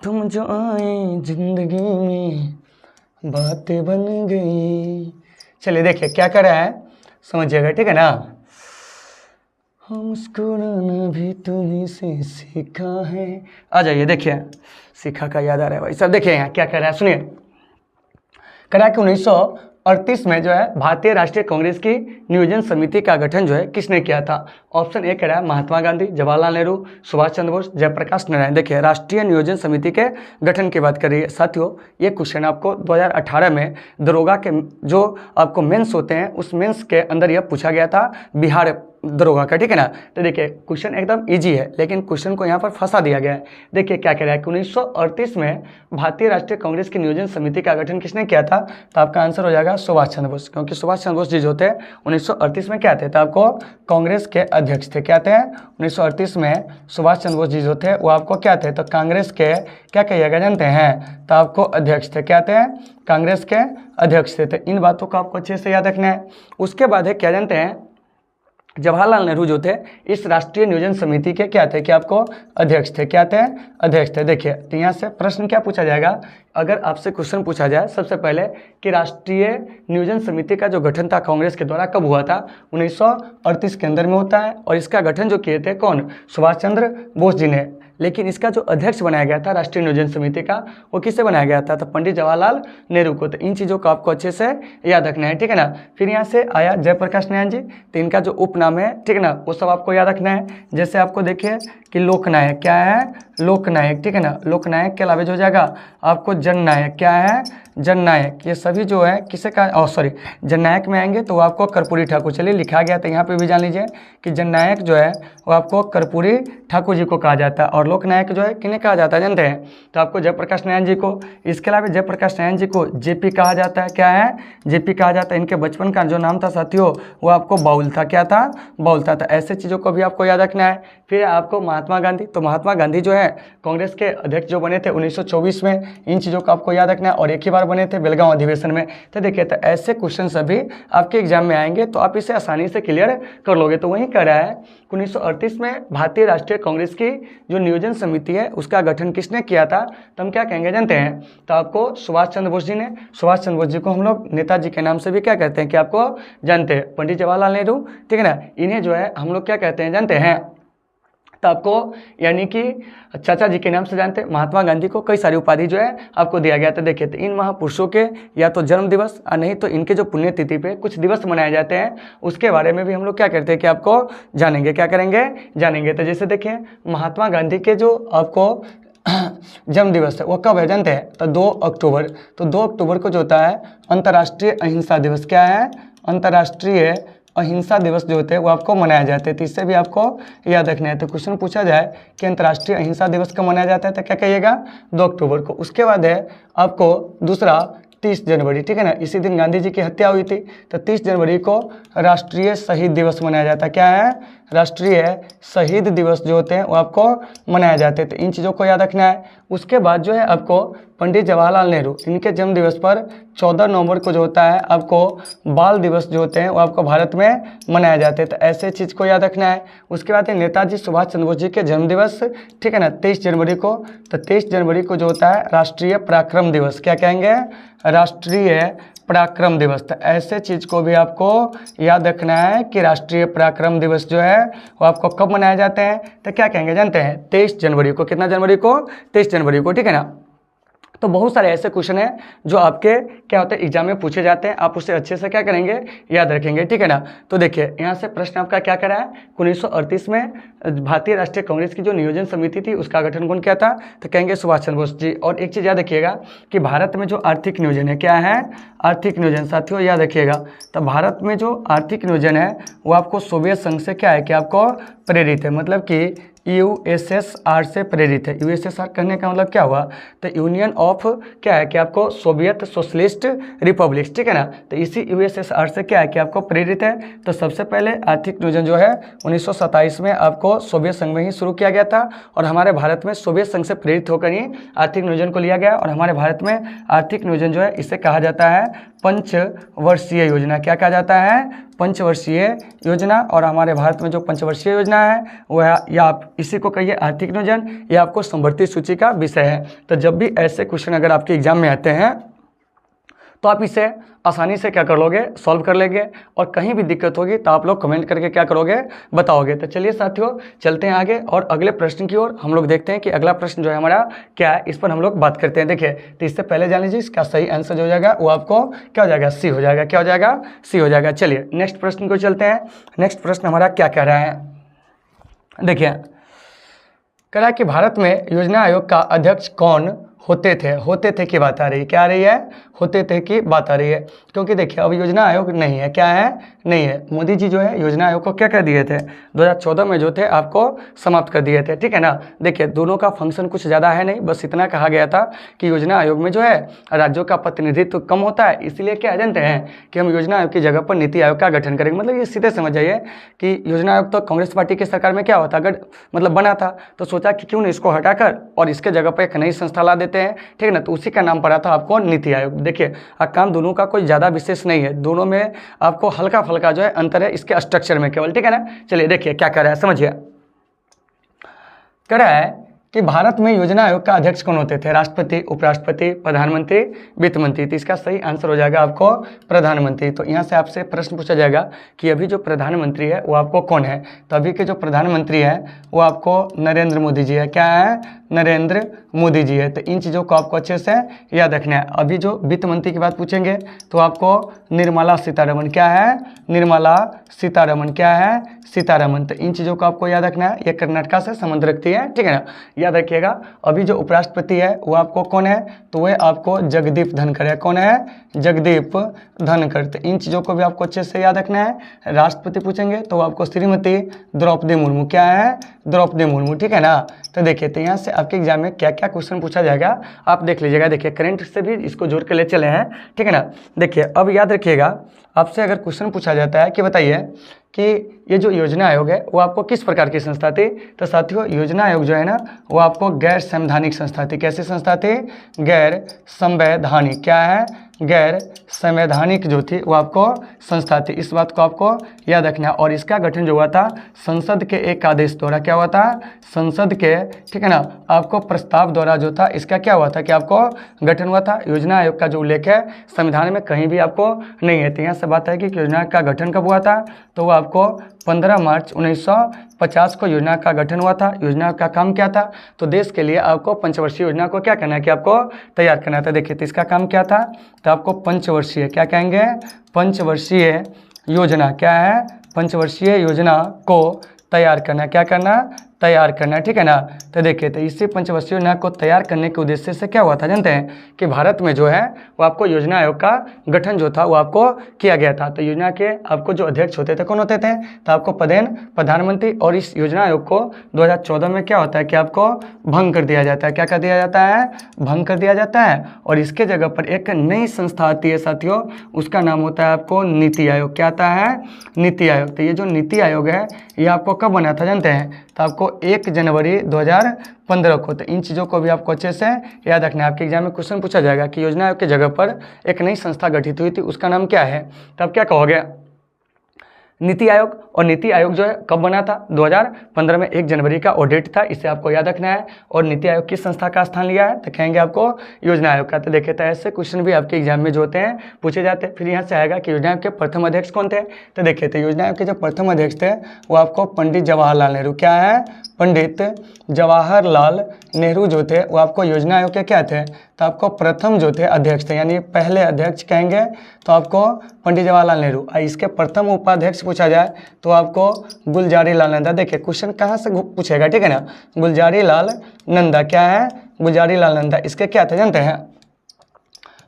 तुम जो आए जिंदगी में बातें बन गई। चलिए देखिए क्या कर रहा है समझिएगा, ठीक है ना। हम मुस्कुराना भी तुम्हीं से सीखा है। आ जाइए, देखिए सीखा का याद आ रहा है भाई सब। देखिए यहाँ क्या कह रहा है, सुनिए। कह रहा है कि 1938 में जो है भारतीय राष्ट्रीय कांग्रेस की नियोजन समिति का गठन जो है किसने किया था। ऑप्शन ए कह रहा है महात्मा गांधी, जवाहरलाल नेहरू, सुभाष चंद्र बोस, जयप्रकाश नारायण। देखिए राष्ट्रीय नियोजन समिति के गठन की बात कर रही है साथियों। ये क्वेश्चन आपको 2018 में दरोगा के जो आपको मेंस होते हैं उस मेंस के अंदर यह पूछा गया था, बिहार दरोगा का, ठीक है ना। तो देखिए क्वेश्चन एकदम इजी है, लेकिन क्वेश्चन को यहाँ पर फंसा दिया गया है। देखिए क्या कह रहा है कि 1938 में भारतीय राष्ट्रीय कांग्रेस की नियोजन समिति का गठन किसने किया था। तो आपका आंसर हो जाएगा सुभाष चंद्र बोस, क्योंकि सुभाष चंद्र बोस जी जो थे 1938 में क्या थे, तो आपको कांग्रेस के अध्यक्ष थे। क्या थे 1938 में सुभाष चंद्र बोस जी जो थे वो आपको क्या थे, तो कांग्रेस के क्या कहिएगा जानते हैं, तो आपको अध्यक्ष थे। क्या थे, कांग्रेस के अध्यक्ष थे। तो इन बातों को आपको अच्छे से याद रखना है। उसके बाद है क्या जानते हैं, जवाहरलाल नेहरू जो थे इस राष्ट्रीय नियोजन समिति के क्या थे, कि आपको अध्यक्ष थे। क्या थे, अध्यक्ष थे। देखिए तो यहाँ से प्रश्न क्या पूछा जाएगा, अगर आपसे क्वेश्चन पूछा जाए सबसे पहले कि राष्ट्रीय नियोजन समिति का जो गठन था कांग्रेस के द्वारा कब हुआ था, 1938 के अंदर में होता है। और इसका गठन जो किए थे कौन, सुभाष चंद्र बोस जी ने। लेकिन इसका जो अध्यक्ष बनाया गया था राष्ट्रीय नियोजन समिति का, वो किससे बनाया गया था, तो पंडित जवाहरलाल नेहरू को। तो इन चीज़ों को आपको अच्छे से याद रखना है, ठीक है ना। फिर यहाँ से आया जयप्रकाश नारायण जी, तो इनका जो उपनाम है, ठीक है ना, वो सब आपको याद रखना है। जैसे आपको देखिए कि लोकनायक, क्या है, लोकनायक, ठीक है ना। लोकनायक के अलावा जो हो जाएगा आपको जननायक, क्या है, जननायक। ये सभी जो है किसे का, सॉरी जननायक में आएंगे तो वो आपको कर्पूरी ठाकुर, चलिए लिखा गया तो यहाँ पे भी जान लीजिए कि जननायक जो है वो आपको कर्पूरी ठाकुर जी को कहा जाता है। और लोकनायक जो है किन्हें कहा जाता है जानते हैं, तो आपको जयप्रकाश नारायण जी को। इसके अलावा जयप्रकाश नारायण जी को जेपी कहा जाता है। क्या है, जेपी कहा जाता है। इनके बचपन का जो नाम था साथियों वो आपको बाउल था। क्या था, बाउल था। तो ऐसे चीज़ों को भी आपको याद रखना है। फिर आपको महात्मा गांधी, तो महात्मा गांधी जो है कांग्रेस के अध्यक्ष जो बने थे 1924 में। इन चीज़ों को आपको याद रखना है। और एक ही बार बने थे बेलगांव अधिवेशन में। तो देखिए तो ऐसे क्वेश्चन सभी आपके एग्जाम में आएंगे तो आप इसे आसानी से क्लियर कर लोगे। तो वहीं कह रहा है 1938 में भारतीय राष्ट्रीय कांग्रेस की जो नियोजन समिति है उसका गठन किसने किया था, तो हम क्या कहेंगे जानते हैं, तो आपको सुभाष चंद्र बोस जी ने। सुभाष चंद्र बोस जी को हम लोग नेताजी के नाम से भी क्या कहते हैं, कि आपको जानते हैं, पंडित जवाहरलाल नेहरू, ठीक है ना। इन्हें जो है हम लोग क्या कहते हैं जानते हैं, तो आपको यानी कि चाचा जी के नाम से जानते हैं। महात्मा गांधी को कई सारी उपाधि जो है आपको दिया गया था। देखिए तो इन महापुरुषों के या तो जन्म दिवस और नहीं तो इनके जो पुण्यतिथि पे कुछ दिवस मनाए जाते हैं, उसके बारे में भी हम लोग क्या करते हैं कि आपको जानेंगे। क्या करेंगे, जानेंगे। तो जैसे देखिए महात्मा गांधी के जो आपको जन्म दिवस है वो कब है जानते हैं, तो 2 अक्टूबर। तो 2 अक्टूबर को जो होता है अंतर्राष्ट्रीय अहिंसा दिवस। क्या है, अंतर्राष्ट्रीय अहिंसा दिवस जो होते हैं वो आपको मनाया जाते हैं। तो इससे भी आपको याद रखना है। तो क्वेश्चन पूछा जाए कि अंतर्राष्ट्रीय अहिंसा दिवस कब मनाया जाता है, तो क्या कहिएगा, 2 अक्टूबर को। उसके बाद है आपको दूसरा 30 जनवरी, ठीक है ना। इसी दिन गांधी जी की हत्या हुई थी। तो 30 जनवरी को राष्ट्रीय शहीद दिवस मनाया जाता है। क्या है, राष्ट्रीय शहीद दिवस जो होते हैं वो आपको मनाया जाते हैं। तो इन चीज़ों को याद रखना है। उसके बाद जो है आपको पंडित जवाहरलाल नेहरू, इनके जन्म दिवस पर 14 नवंबर को जो होता है आपको बाल दिवस जो होते हैं वो आपको भारत में मनाए जाते हैं। तो ऐसे चीज़ को याद रखना है। उसके बाद है नेताजी सुभाष चंद्र बोस जी के जन्म दिवस, ठीक है ना, 23 जनवरी को। तो 23 जनवरी को जो होता है राष्ट्रीय पराक्रम दिवस। क्या कहेंगे, राष्ट्रीय पराक्रम दिवस। तो ऐसे चीज़ को भी आपको याद रखना है कि राष्ट्रीय पराक्रम दिवस जो है वो आपको कब मनाए जाते हैं, तो क्या कहेंगे जानते हैं, 23 जनवरी को। कितना जनवरी को, 23 जनवरी को, ठीक है ना। तो बहुत सारे ऐसे क्वेश्चन हैं जो आपके क्या होते हैं एग्जाम में पूछे जाते हैं। आप उसे अच्छे से क्या करेंगे, याद रखेंगे, ठीक है ना। तो देखिए यहाँ से प्रश्न आपका क्या करा है, 1938 में भारतीय राष्ट्रीय कांग्रेस की जो नियोजन समिति थी उसका गठन कौन किया था, तो कहेंगे सुभाष चंद्र बोस जी। और एक चीज़ याद रखिएगा कि भारत में जो आर्थिक नियोजन है, क्या है, आर्थिक नियोजन, साथियों याद रखिएगा। तो भारत में जो आर्थिक नियोजन है वो आपको सोवियत संघ से क्या है कि आपको प्रेरित है, मतलब कि यूएसएसआर से प्रेरित है। यूएसएसआर कहने का मतलब क्या हुआ, तो यूनियन ऑफ क्या है कि आपको सोवियत सोशलिस्ट रिपब्लिक्स, ठीक है ना। तो इसी यूएसएसआर से क्या है कि आपको प्रेरित है। तो सबसे पहले आर्थिक नियोजन जो है 1927 में आपको सोवियत संघ में ही शुरू किया गया था। और हमारे भारत में सोवियत संघ से प्रेरित होकर ही आर्थिक नियोजन को लिया गया। और हमारे भारत में आर्थिक नियोजन जो है इसे कहा जाता है पंचवर्षीय योजना। क्या कहा जाता है, पंचवर्षीय योजना। और हमारे भारत में जो पंचवर्षीय योजना है वह या आप इसी को कहिए आर्थिक नियोजन, या आपको समवर्ती सूची का विषय है। तो जब भी ऐसे क्वेश्चन अगर आपके एग्जाम में आते हैं तो आप इसे आसानी से क्या कर लोगे, सॉल्व कर लेंगे। और कहीं भी दिक्कत होगी तो आप लोग कमेंट करके क्या करोगे, बताओगे। तो चलिए साथियों चलते हैं आगे और अगले प्रश्न की ओर हम लोग देखते हैं कि अगला प्रश्न जो है हमारा क्या है, इस पर हम लोग बात करते हैं। देखिए तो इससे पहले जान लीजिए इसका सही आंसर जो हो जाएगा वो आपको क्या हो जाएगा, सी हो जाएगा। क्या हो जाएगा, सी हो जाएगा। चलिए नेक्स्ट प्रश्न को चलते हैं। नेक्स्ट प्रश्न हमारा क्या कह रहा है, देखिए कह रहा है कि भारत में योजना आयोग का अध्यक्ष कौन होते थे की बात आ रही है। क्या आ रही है, होते थे की बात आ रही है। क्योंकि देखिए अब योजना आयोग नहीं है, क्या है, नहीं है। मोदी जी जो है योजना आयोग को क्या कर दिए थे, 2014 में जो थे आपको समाप्त कर दिए थे, ठीक है ना। देखिए दोनों का फंक्शन कुछ ज़्यादा है नहीं, बस इतना कहा गया था कि योजना आयोग में जो है राज्यों का प्रतिनिधित्व कम होता है, इसलिए क्या जानते हैं कि हम योजना आयोग की जगह पर नीति आयोग का गठन करेंगे। मतलब ये सीधे समझ जाइए कि योजना आयोग तो कांग्रेस पार्टी की सरकार में क्या होता, अगर मतलब बना था तो सोचा कि क्यों नहीं इसको हटाकर और इसके जगह पर एक नई संस्था ला देते हैं, ठीक है ना। तो उसी का नाम पड़ा था आपको नीति आयोग। देखिए काम दोनों का कोई ज़्यादा विशेष नहीं है, दोनों में आपको हल्का फुल्का जो है अंतर है इसके स्ट्रक्चर में केवल, ठीक है ना। चलिए देखिए क्या कर रहा है, समझिए। कह रहा है कि भारत में योजना आयोग का अध्यक्ष कौन होते थे, राष्ट्रपति, उपराष्ट्रपति, प्रधानमंत्री, वित्त मंत्री। तो इसका सही आंसर हो जाएगा आपको प्रधानमंत्री। तो यहाँ से आपसे प्रश्न पूछा जाएगा कि अभी जो प्रधानमंत्री है वो आपको कौन है। तो अभी के जो प्रधानमंत्री है वो आपको नरेंद्र मोदी जी है। क्या है, नरेंद्र मोदी जी है। तो इन चीज़ों को आपको अच्छे से याद रखना है। अभी जो वित्त मंत्री की बात पूछेंगे तो आपको निर्मला सीतारमण। क्या है, निर्मला सीतारमण। क्या है, सीतारमण। तो इन चीज़ों को आपको याद रखना है, ये कर्नाटका से संबंध रखती है, ठीक है ना, याद रखिएगा। अभी जो उपराष्ट्रपति है वो आपको कौन है, तो वह आपको जगदीप धनखड़ है। कौन है, जगदीप धनखड़। तो इन चीज़ों को भी आपको अच्छे से याद रखना है। राष्ट्रपति पूछेंगे तो आपको श्रीमती द्रौपदी मुर्मू। क्या है, द्रौपदी मुर्मू, ठीक है ना। तो देखिए तो यहाँ से आपके एग्जाम में क्या क्या क्वेश्चन पूछा जाएगा आप देख लीजिएगा। देखिए करंट से भी इसको जोड़ के ले चले हैं, ठीक है ना। देखिए अब याद रखिएगा, आपसे अगर क्वेश्चन पूछा जाता है कि बताइए कि ये जो योजना आयोग है वो आपको किस प्रकार की संस्था थी, तो साथियों योजना आयोग जो है ना वो आपको गैर संवैधानिक संस्था थी। कैसी संस्था थी, गैर संवैधानिक। क्या है, गैर संवैधानिक जो थी वो आपको संस्था थी। इस बात को आपको याद रखना है। और इसका गठन जो हुआ था संसद के एक आदेश द्वारा। क्या हुआ था, संसद के, ठीक है ना, आपको प्रस्ताव द्वारा जो था इसका क्या हुआ था कि आपको गठन हुआ था। योजना आयोग का जो उल्लेख है संविधान में कहीं भी आपको नहीं है। तो यहाँ से बात है कि योजना का गठन कब हुआ था, तो वो आपको 15 मार्च 1950 को योजना का गठन हुआ था। योजना का काम क्या था, तो देश के लिए आपको पंचवर्षीय योजना को क्या करना है कि आपको तैयार करना था। देखिए तो इसका काम क्या था, तो आपको पंचवर्षीय, क्या कहेंगे, पंचवर्षीय योजना। क्या है, पंचवर्षीय योजना को तैयार करना। क्या करना, तैयार करना, ठीक है ना। तो देखिए तो इसी पंचवर्षीय योजना को तैयार करने के उद्देश्य से क्या हुआ था जानते हैं कि भारत में जो है वो आपको योजना आयोग का गठन जो था वो आपको किया गया था। तो योजना के आपको जो अध्यक्ष होते थे कौन होते थे, तो आपको प्रधानमंत्री। और इस योजना आयोग को 2014 में क्या होता है कि आपको भंग कर दिया जाता है। क्या कर दिया जाता है, भंग कर दिया जाता है। और इसके जगह पर एक नई संस्था आती है साथियों, उसका नाम होता है आपको नीति आयोग। क्या आता है, नीति आयोग। तो ये जो नीति आयोग है ये आपको कब बना था जानते हैं, तो आपको 1 जनवरी 2015 को। तो इन चीज़ों को भी आपको अच्छे से याद रखना है। आपके एग्जाम में क्वेश्चन पूछा जाएगा कि योजना आयोग की जगह पर एक नई संस्था गठित हुई थी, उसका नाम क्या है, तो आप क्या कहोगे, नीति आयोग। और नीति आयोग जो है कब बना था, 2015 में 1 जनवरी का ऑडिट था, इसे आपको याद रखना है। और नीति आयोग किस संस्था का स्थान लिया है, तो कहेंगे आपको योजना आयोग का। तो देखे तो ऐसे क्वेश्चन भी आपके एग्जाम में जो होते हैं पूछे जाते हैं। फिर यहाँ से आएगा कि योजना आयोग के प्रथम अध्यक्ष कौन थे, तो देखिए तो योजना आयोग के जो प्रथम अध्यक्ष थे वो आपको पंडित जवाहरलाल नेहरू। क्या है, पंडित जवाहरलाल नेहरू जो थे वो आपको योजना आयोग के क्या थे, तो आपको प्रथम जो थे अध्यक्ष थे, यानी पहले अध्यक्ष कहेंगे तो आपको पंडित जवाहरलाल नेहरू। इसके प्रथम उपाध्यक्ष पूछा जाए तो आपको गुलजारी लाल नंदा। देखिए क्वेश्चन कहाँ से पूछेगा, ठीक है ना, गुलजारी लाल नंदा। क्या है, गुलजारी लाल नंदा। इसके क्या थे जानते हैं,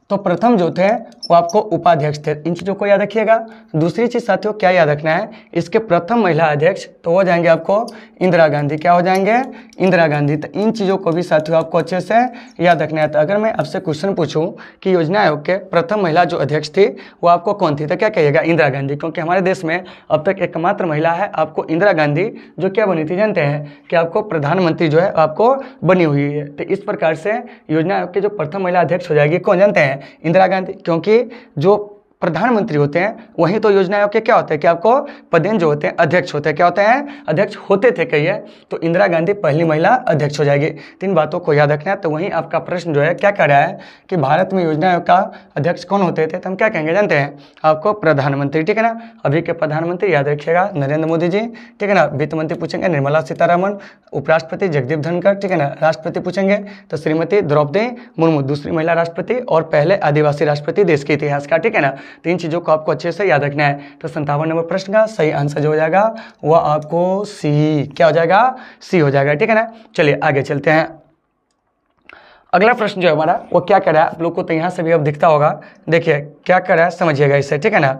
तो प्रथम जो थे वो आपको उपाध्यक्ष थे। इन चीज़ों को याद रखिएगा। दूसरी चीज़ साथियों क्या याद रखना है, इसके प्रथम महिला अध्यक्ष तो हो जाएंगे आपको इंदिरा गांधी। क्या हो जाएंगे, इंदिरा गांधी। तो इन चीज़ों को भी साथियों आपको अच्छे से याद रखना है। तो अगर मैं आपसे क्वेश्चन पूछूं कि योजना आयोग के प्रथम महिला जो अध्यक्ष थी वो आपको कौन थी, तो क्या कहिएगा, इंदिरा गांधी। क्योंकि हमारे देश में अब तक एकमात्र महिला है आपको इंदिरा गांधी, जो क्या बनी थी जानते हैं कि आपको प्रधानमंत्री जो है आपको बनी हुई है। तो इस प्रकार से योजना आयोग के जो प्रथम महिला अध्यक्ष हो जाएगी कौन जानते हैं, इंदिरा गांधी। क्योंकि जो प्रधानमंत्री होते हैं, वहीं तो योजना आयोग के क्या होते हैं कि आपको पदेन जो होते हैं अध्यक्ष होते हैं, क्या होते हैं, अध्यक्ष होते थे कहिए, तो इंदिरा गांधी पहली महिला अध्यक्ष हो जाएगी। तीन बातों को याद रखना है। तो वहीं आपका प्रश्न जो है क्या कर रहा है कि भारत में योजना आयोग का अध्यक्ष कौन होते थे, तो हम क्या कहेंगे जानते हैं, आपको प्रधानमंत्री, ठीक है ना। अभी के प्रधानमंत्री याद रखिएगा नरेंद्र मोदी जी, ठीक है ना। वित्त मंत्री पूछेंगे निर्मला सीतारमण, उपराष्ट्रपति जगदीप धनखड़, ठीक है ना। राष्ट्रपति पूछेंगे तो श्रीमती द्रौपदी मुर्मू, दूसरी महिला राष्ट्रपति और पहले आदिवासी राष्ट्रपति देश के इतिहास का, ठीक है ना। तीन चीजों को आपको अच्छे से याद रखना है। तो 57 नंबर प्रश्न का सही आंसर जो हो जाएगा वह आपको सी, क्या हो जाएगा, सी हो जाएगा, ठीक है ना। चलिए आगे चलते हैं। अगला प्रश्न जो है हमारा वो क्या कर रहा है, आप लोग को तो यहाँ से भी अब दिखता होगा, देखिए क्या कर रहा है, समझिएगा इसे, ठीक है ना।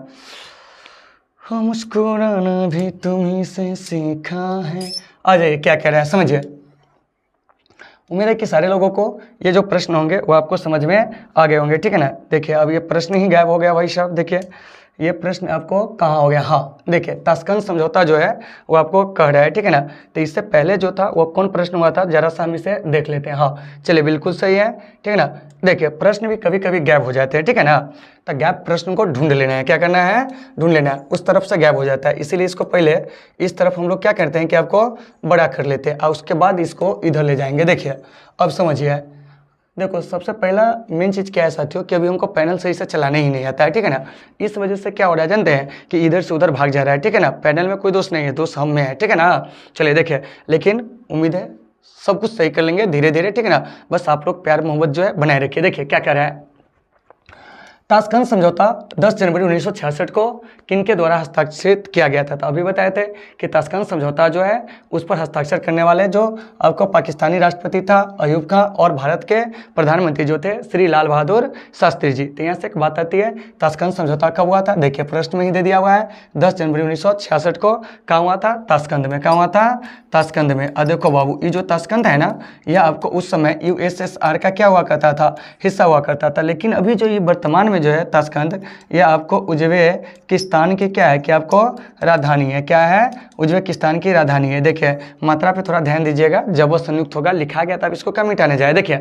मुस्कुराना भी तुम्हीं से सीखा है, आ जाइए क्या कह रहा है समझिए। उम्मीद है कि सारे लोगों को ये जो प्रश्न होंगे वो आपको समझ में आ गए होंगे, ठीक है ना। देखिए अब ये प्रश्न ही गायब हो गया भाई साहब, देखिए ये प्रश्न आपको कहाँ हो गया, हाँ देखिए ताशकंद समझौता जो है वो आपको कह रहा है, ठीक है ना। तो इससे पहले जो था वो कौन प्रश्न हुआ था, जरा सा हम इसे देख लेते हैं। हाँ चलिए बिल्कुल सही है, ठीक है ना। देखिए प्रश्न भी कभी कभी गैप हो जाते हैं, ठीक है ना। तो गैप प्रश्न को ढूंढ लेना है, क्या करना है, ढूंढ लेना है। उस तरफ से गैप हो जाता है, इसीलिए इसको पहले इस तरफ हम लोग क्या करते हैं कि आपको बड़ा कर लेते हैं और उसके बाद इसको इधर ले जाएंगे। देखिए अब समझिए, देखो सबसे पहला मेन चीज़ क्या है साथियों कि अभी हमको पैनल सही से चलाने ही नहीं आता है, ठीक है ना। इस वजह से क्या हो रहा है जानते हैं कि इधर से उधर भाग जा रहा है, ठीक है ना। पैनल में कोई दोष नहीं है, दोष हम में है, ठीक है ना। चलिए देखिए, लेकिन उम्मीद है सब कुछ सही कर लेंगे धीरे धीरे, ठीक है ना। बस आप लोग प्यार मोहब्बत जो है बनाए रखिए। देखिए क्या कह रहा है, ताशकंद समझौता 10 जनवरी 1966 को किनके द्वारा हस्ताक्षरित किया गया था। तो अभी बताए थे कि ताशकंद समझौता जो है उस पर हस्ताक्षर करने वाले जो आपको पाकिस्तानी राष्ट्रपति था अयूब खां और भारत के प्रधानमंत्री जो थे श्री लाल बहादुर शास्त्री जी। तो यहाँ से एक बात आती है, ताशकंद समझौता कब हुआ था, देखिए प्रश्न में ही दे दिया हुआ है 10 जनवरी 1966 को। कहाँ हुआ था, ताशकंद में। कहाँ हुआ था, ताशकंद में। देखो बाबू ये जो ताशकंद है ना, यह आपको उस समय USSR का क्या हुआ करता था, हिस्सा हुआ करता था। लेकिन अभी जो ये वर्तमान जो है ताशकंद, यह आपको उज्बेकिस्तान की क्या है कि आपको राजधानी है, क्या है, उज्बेकिस्तान की राजधानी है। देखिए मात्रा पे थोड़ा ध्यान दीजिएगा, जब वो संयुक्त होगा लिखा गया तब इसको क्या मिटाने जाए। देखिए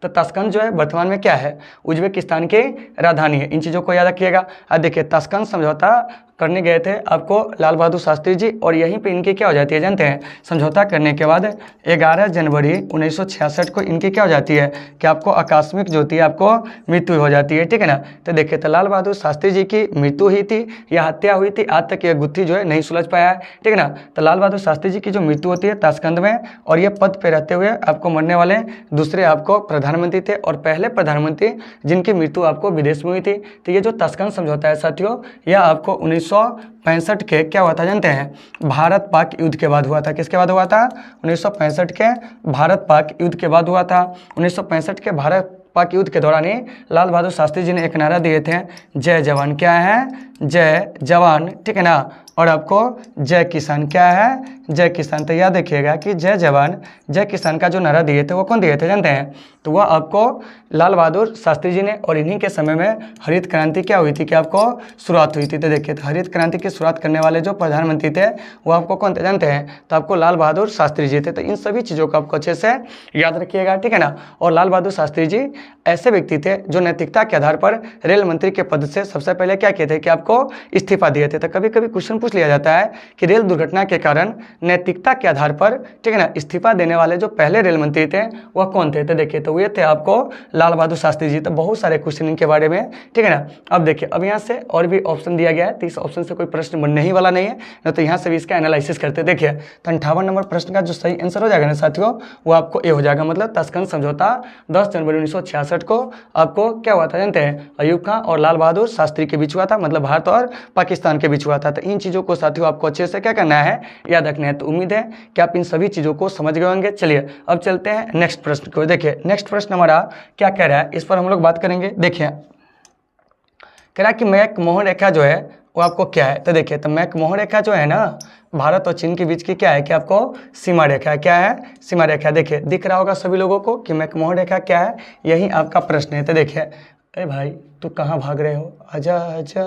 तो ताशकंद जो है वर्तमान में क्या है, उज्बेकिस्तान की राजधानी है। इन चीज़ों को याद रखिएगा। अब देखिए ताशकंद समझौता करने गए थे आपको लाल बहादुर शास्त्री जी, और यहीं पे इनकी क्या हो जाती है जानते हैं, समझौता करने के बाद 11 जनवरी 1966 को इनकी क्या हो जाती है कि आपको आकस्मिक जो होती है आपको मृत्यु हो जाती है, ठीक है ना। तो देखिए तो लाल बहादुर शास्त्री जी की मृत्यु हुई थी या हत्या हुई थी, आज तक यह गुत्थी जो है नहीं सुलझ पाया है, ठीक है ना। तो लाल बहादुर शास्त्री जी की जो मृत्यु होती है ताशकंद में, और ये पद पे रहते हुए आपको मरने वाले दूसरे आपको प्रधानमंत्री थे, और पहले प्रधानमंत्री जिनकी मृत्यु आपको विदेश में हुई थी। तो ये जो ताशकंद समझौता है साथियों, यह आपको 1965 के क्या हुआ था जानते हैं, भारत पाक युद्ध के बाद हुआ था। किसके बाद हुआ था, 1965 के भारत पाक युद्ध के बाद हुआ था। 1965 के भारत पाक युद्ध के दौरान ही लाल बहादुर शास्त्री जी ने एक नारा दिए थे, जय जवान, क्या है, जय जवान, ठीक है ना, और आपको जय किसान, क्या है, जय किसान। तो याद रखिएगा कि जय जवान जय किसान का जो नारा दिए थे वो कौन दिए थे जानते हैं, तो वह आपको लाल बहादुर शास्त्री जी ने। और इन्हीं के समय में हरित क्रांति क्या हुई थी कि आपको शुरुआत हुई थी। तो देखिए तो हरित क्रांति की शुरुआत करने वाले जो प्रधानमंत्री थे वो आपको कौन थे जानते हैं, तो आपको लाल बहादुर शास्त्री जी थे। तो इन सभी चीज़ों को आपको अच्छे से याद रखिएगा, ठीक है ना। और लाल बहादुर शास्त्री जी ऐसे व्यक्ति थे जो नैतिकता के आधार पर रेल मंत्री के पद से सबसे पहले क्या किए थे कि आपको इस्तीफा दिए थे। तो कभी कभी क्वेश्चन पूछ लिया जाता है कि रेल दुर्घटना के कारण नैतिकता के आधार पर, ठीक है ना, इस्तीफा देने वाले जो पहले रेल मंत्री थे वह कौन थे। तो देखिए तो वे थे आपको लाल बहादुर शास्त्री जी। तो बहुत सारे क्वेश्चन इनके बारे में, ठीक है ना। अब देखिए अब यहाँ से और भी ऑप्शन दिया गया है, तो इस ऑप्शन से कोई प्रश्न बनने ही वाला नहीं है ना, तो यहाँ से भी इसका एनालिसिस करते। देखिए तो 58 नंबर प्रश्न का जो सही आंसर हो जाएगा ना साथियों, वो आपको ए हो जाएगा। मतलब ताशकंद समझौता 10 जनवरी 1966 को आपको क्या हुआ था जानते हैं, अयूब खां और लाल बहादुर शास्त्री के बीच हुआ था, मतलब भारत और पाकिस्तान के बीच हुआ था। तो इन चीज़ों को साथियों आपको अच्छे से क्या करना है, याद रखना है। तो उम्मीद है कि आप इन सभी चीज़ों को समझ गए होंगे। चलिए अब चलते हैं नेक्स्ट प्रश्न को। देखिए नेक्स्ट प्रश्न हमारा क्या कह रहा है, इस पर हम लोग बात करेंगे। देखिए कह रहा है कि मैकमोहन रेखा जो है वो आपको क्या है। तो देखिए तो मैकमोहन रेखा जो है ना, भारत और चीन के बीच की क्या है कि आपको सीमा रेखा है, क्या है, सीमा रेखा। देखिए दिख रहा होगा सभी लोगों को कि मैकमोहन रेखा क्या है, यही आपका प्रश्न है। तो देखिए अरे भाई तू कहाँ भाग रहे हो, आजा आजा,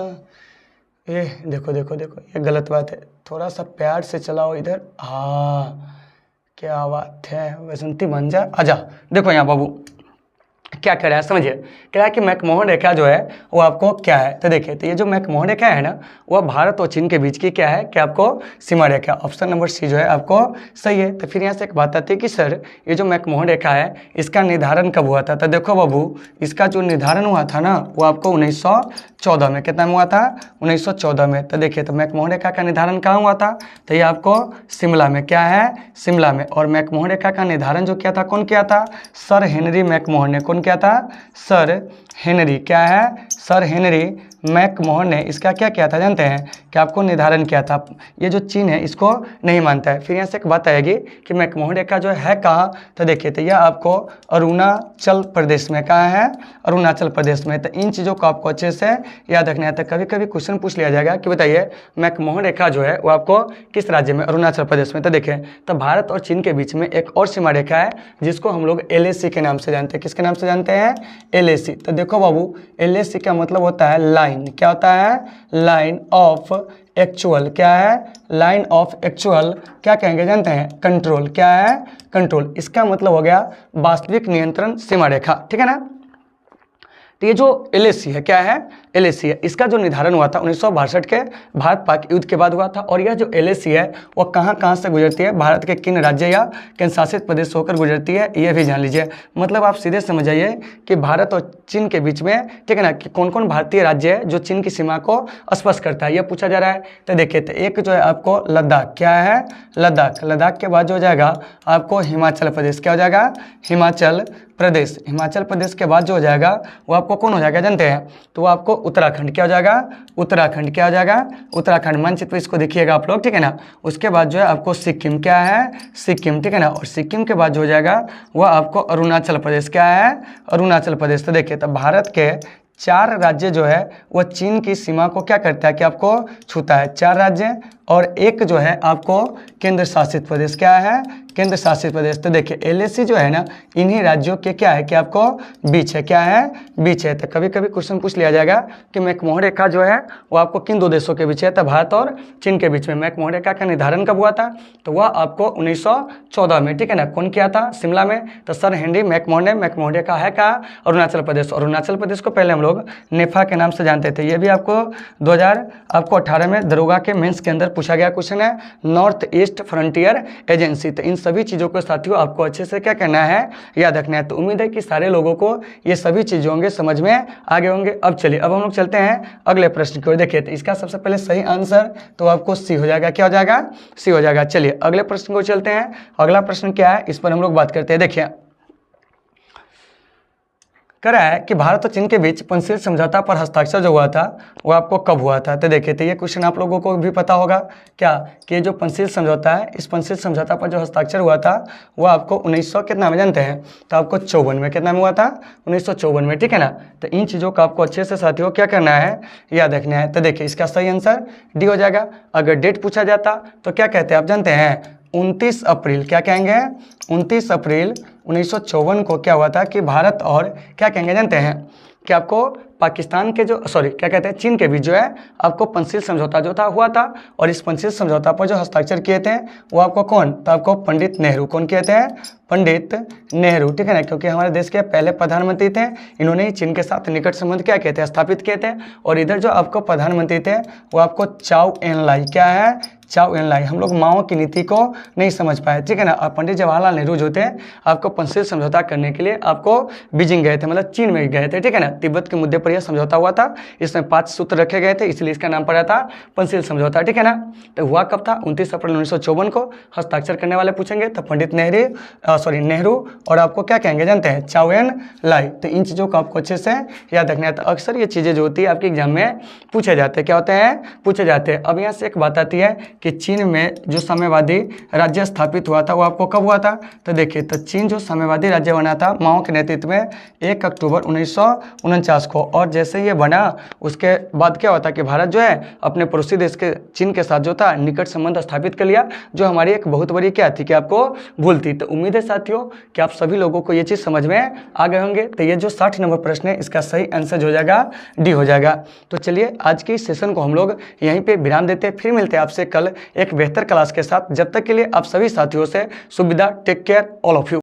ये देखो देखो देखो, ये गलत बात है, थोड़ा सा प्यार से चलाओ इधर। हाँ क्या बात है, वैसंती बन जा, आजा। देखो यहाँ बाबू क्या कह रहा है समझिए, कह रहा है कि मैकमोहन रेखा जो है वो आपको क्या है। तो देखिए, तो ये जो मैकमोहन रेखा है ना, वह भारत और चीन के बीच की क्या है कि आपको सीमा रेखा। ऑप्शन नंबर सी जो है आपको सही है। तो फिर यहाँ से एक बात आती है कि सर ये जो मैकमोहन रेखा है इसका निर्धारण कब हुआ था। तो देखो बाबू, इसका जो निर्धारण हुआ था ना वो आपको 1914 में, कितना में हुआ था, 1914 में। तो देखिए, तो मैकमोहन रेखा का निर्धारण कहाँ हुआ था, तो ये आपको शिमला में, क्या है, शिमला में। और मैकमोहन रेखा का निर्धारण जो किया था, कौन किया था, सर हेनरी मैकमोहन ने। कौन किया था, सर हेनरी, क्या है, सर हेनरी मैकमोहन ने इसका क्या किया था जानते हैं, कि आपको निर्धारण किया था। ये जो चीन है इसको नहीं मानता है। फिर यहाँ से एक बात आएगी कि मैकमोहन रेखा जो है कहाँ, तो देखिए, तो यह आपको अरुणाचल प्रदेश में, कहाँ है, अरुणाचल प्रदेश में। तो इन चीज़ों को आपको अच्छे से याद रखना है। तो कभी कभी क्वेश्चन पूछ लिया जाएगा कि बताइए मैकमोहन रेखा जो है वो आपको किस राज्य में, अरुणाचल प्रदेश में। तो देखिए, तो भारत और चीन के बीच में एक और सीमा रेखा है जिसको हम लोग LAC के नाम से जानते हैं। किसके नाम से जानते हैं, LAC। तो देखो बाबू, LAC का मतलब होता है लाइन, क्या होता है, लाइन ऑफ एक्चुअल, क्या है, लाइन ऑफ एक्चुअल, क्या कहेंगे जानते हैं, कंट्रोल, क्या है, कंट्रोल। इसका मतलब हो गया वास्तविक नियंत्रण सीमा रेखा, ठीक है ना। तो ये जो LAC है, क्या है, LAC है, इसका जो निर्धारण हुआ था 1962 के भारत पाक युद्ध के बाद हुआ था। और यह जो LAC है वो कहाँ से गुजरती है, भारत के किन राज्य या केंद्र शासित प्रदेश होकर गुजरती है, ये भी जान लीजिए। मतलब आप सीधे समझ जाइए कि भारत और चीन के बीच में, ठीक है ना, कि कौन कौन भारतीय राज्य है जो चीन की सीमा को स्पर्श करता है, यह पूछा जा रहा है। तो देखिए, तो एक जो है आपको लद्दाख, क्या है, लद्दाख। लद्दाख के बाद जो हो जाएगा आपको हिमाचल प्रदेश, क्या हो जाएगा, हिमाचल प्रदेश। हिमाचल प्रदेश के बाद जो हो जाएगा वो आपको कौन हो जाएगा जानते हैं, तो वो आपको उत्तराखंड, क्या हो जाएगा, उत्तराखंड, क्या हो जाएगा, उत्तराखंड। मानचित्र पे इसको देखिएगा आप लोग, ठीक है ना। उसके बाद जो है आपको सिक्किम, क्या है, सिक्किम, ठीक है ना। और सिक्किम के बाद जो हो जाएगा वो आपको अरुणाचल प्रदेश, क्या है, अरुणाचल प्रदेश। तो देखिए, तो भारत के 4 राज्य जो है वो चीन की सीमा को क्या करता है कि आपको छूता है, 4 राज्य, और एक जो है आपको केंद्र शासित प्रदेश, क्या है, केंद्र शासित प्रदेश। तो देखिए, LAC जो है ना इन्हीं राज्यों के क्या है कि आपको बीच है, क्या है, बीच है। तो कभी कभी क्वेश्चन पूछ लिया जाएगा कि मैकमोहन रेखा जो है वो आपको किन 2 देशों के बीच है, तो भारत और चीन के बीच में। मैकमोहन रेखा का निर्धारण कब हुआ था, तो वह आपको 1914 में, ठीक है ना। कौन किया था, शिमला में। तो सर हेनरी मैकमोहन ने मैकमोहन रेखा है कहाँ, अरुणाचल प्रदेश। अरुणाचल प्रदेश को पहले हम लोग नेफा के नाम से जानते थे। ये भी आपको 2018 में दरोगा के मेंस के अंदर पूछा गया क्वेश्चन है, नॉर्थ ईस्ट फ्रंटियर एजेंसी। तो इन सभी चीज़ों को साथियों आपको अच्छे से क्या करना है, याद रखना है। तो उम्मीद है कि सारे लोगों को ये सभी चीज़ें होंगे समझ में आ गए होंगे। अब चलिए, अब हम लोग चलते हैं अगले प्रश्न की ओर। देखिए, तो इसका सबसे पहले सही आंसर तो आपको सी हो जाएगा, क्या हो जाएगा, सी हो जाएगा। चलिए अगले प्रश्न को चलते हैं। अगला प्रश्न क्या है इस पर हम लोग बात करते हैं। देखिए, कह रहा है कि भारत और चीन के बीच पंचशील समझौता पर हस्ताक्षर जो हुआ था वो आपको कब हुआ था। तो देखिए, तो ये क्वेश्चन आप लोगों को भी पता होगा क्या, कि ये जो पंचशील समझौता है, इस पंचशील समझौता पर जो हस्ताक्षर हुआ था वो आपको 1900 कितना में जानते हैं, तो आपको 54 में, कितना में हुआ था, 1954 में, ठीक है ना। तो इन चीज़ों का आपको अच्छे से साथियों क्या करना है, याद रखना है। तो देखिए, इसका सही आंसर डी हो जाएगा। अगर डेट पूछा जाता तो क्या कहते हैं आप जानते हैं, 29 अप्रैल, क्या कहेंगे, 29 अप्रैल 1954 को क्या हुआ था कि भारत और क्या कहेंगे जानते हैं, कि आपको पाकिस्तान के जो क्या कहते हैं, चीन के बीच जो है आपको पंचशील समझौता जो था हुआ था। और इस पंचशील समझौता पर जो हस्ताक्षर किए थे वो आपको कौन, तो आपको पंडित नेहरू, कौन कहते हैं, पंडित नेहरू, ठीक है ना। क्योंकि हमारे देश के पहले प्रधानमंत्री थे, इन्होंने ही चीन के साथ निकट संबंध क्या किए थे, स्थापित किए थे। और इधर जो आपको प्रधानमंत्री थे वो आपको चाउ एन लाई, क्या है, चाउ एन लाई। हम लोग माओ की नीति को नहीं समझ पाए, ठीक है ना। और पंडित जवाहरलाल नेहरू जो थे आपको पंचशील समझौता करने के लिए आपको बीजिंग गए थे, मतलब चीन में गए थे, ठीक है ना। तिब्बत के मुद्दे पर यह समझौता हुआ था। इसमें 5 सूत्र रखे गए थे, इसलिए इसका नाम पड़ा था पंचशील समझौता, ठीक है ना। तो हुआ कब था, 29 अप्रैल 1954 को। हस्ताक्षर करने वाले पूछेंगे तो पंडित नेहरू, और आपको क्या कहेंगे जानते हैं, चाउ एन लाई। तो इन चीज़ों को आपको अच्छे से याद रखना है। तो अक्सर ये चीज़ें जो होती है आपके एग्जाम में पूछे जाते हैं, क्या होते हैं, पूछे जाते हैं। अब यहाँ से एक बात आती है कि चीन में जो साम्यवादी राज्य स्थापित हुआ था वो आपको कब हुआ था। तो देखिए, तो चीन जो साम्यवादी राज्य बना था माओ के नेतृत्व में 1 अक्टूबर 1949 को। और जैसे ये बना उसके बाद क्या होता कि भारत जो है अपने पड़ोसी देश के चीन के साथ जो था निकट संबंध स्थापित कर लिया, जो हमारी एक बहुत बड़ी क्या थी कि आपको भूल थी। तो उम्मीद है साथियों कि आप सभी लोगों को ये चीज़ समझ में आ गए होंगे। तो ये जो 60 नंबर प्रश्न है इसका सही आंसर हो जाएगा डी हो जाएगा। तो चलिए आज के इस सेशन को हम लोग यहीं पे विराम देते हैं, फिर मिलते हैं आपसे कल एक बेहतर क्लास के साथ। जब तक के लिए आप सभी साथियों से सुविधा, take care all of you.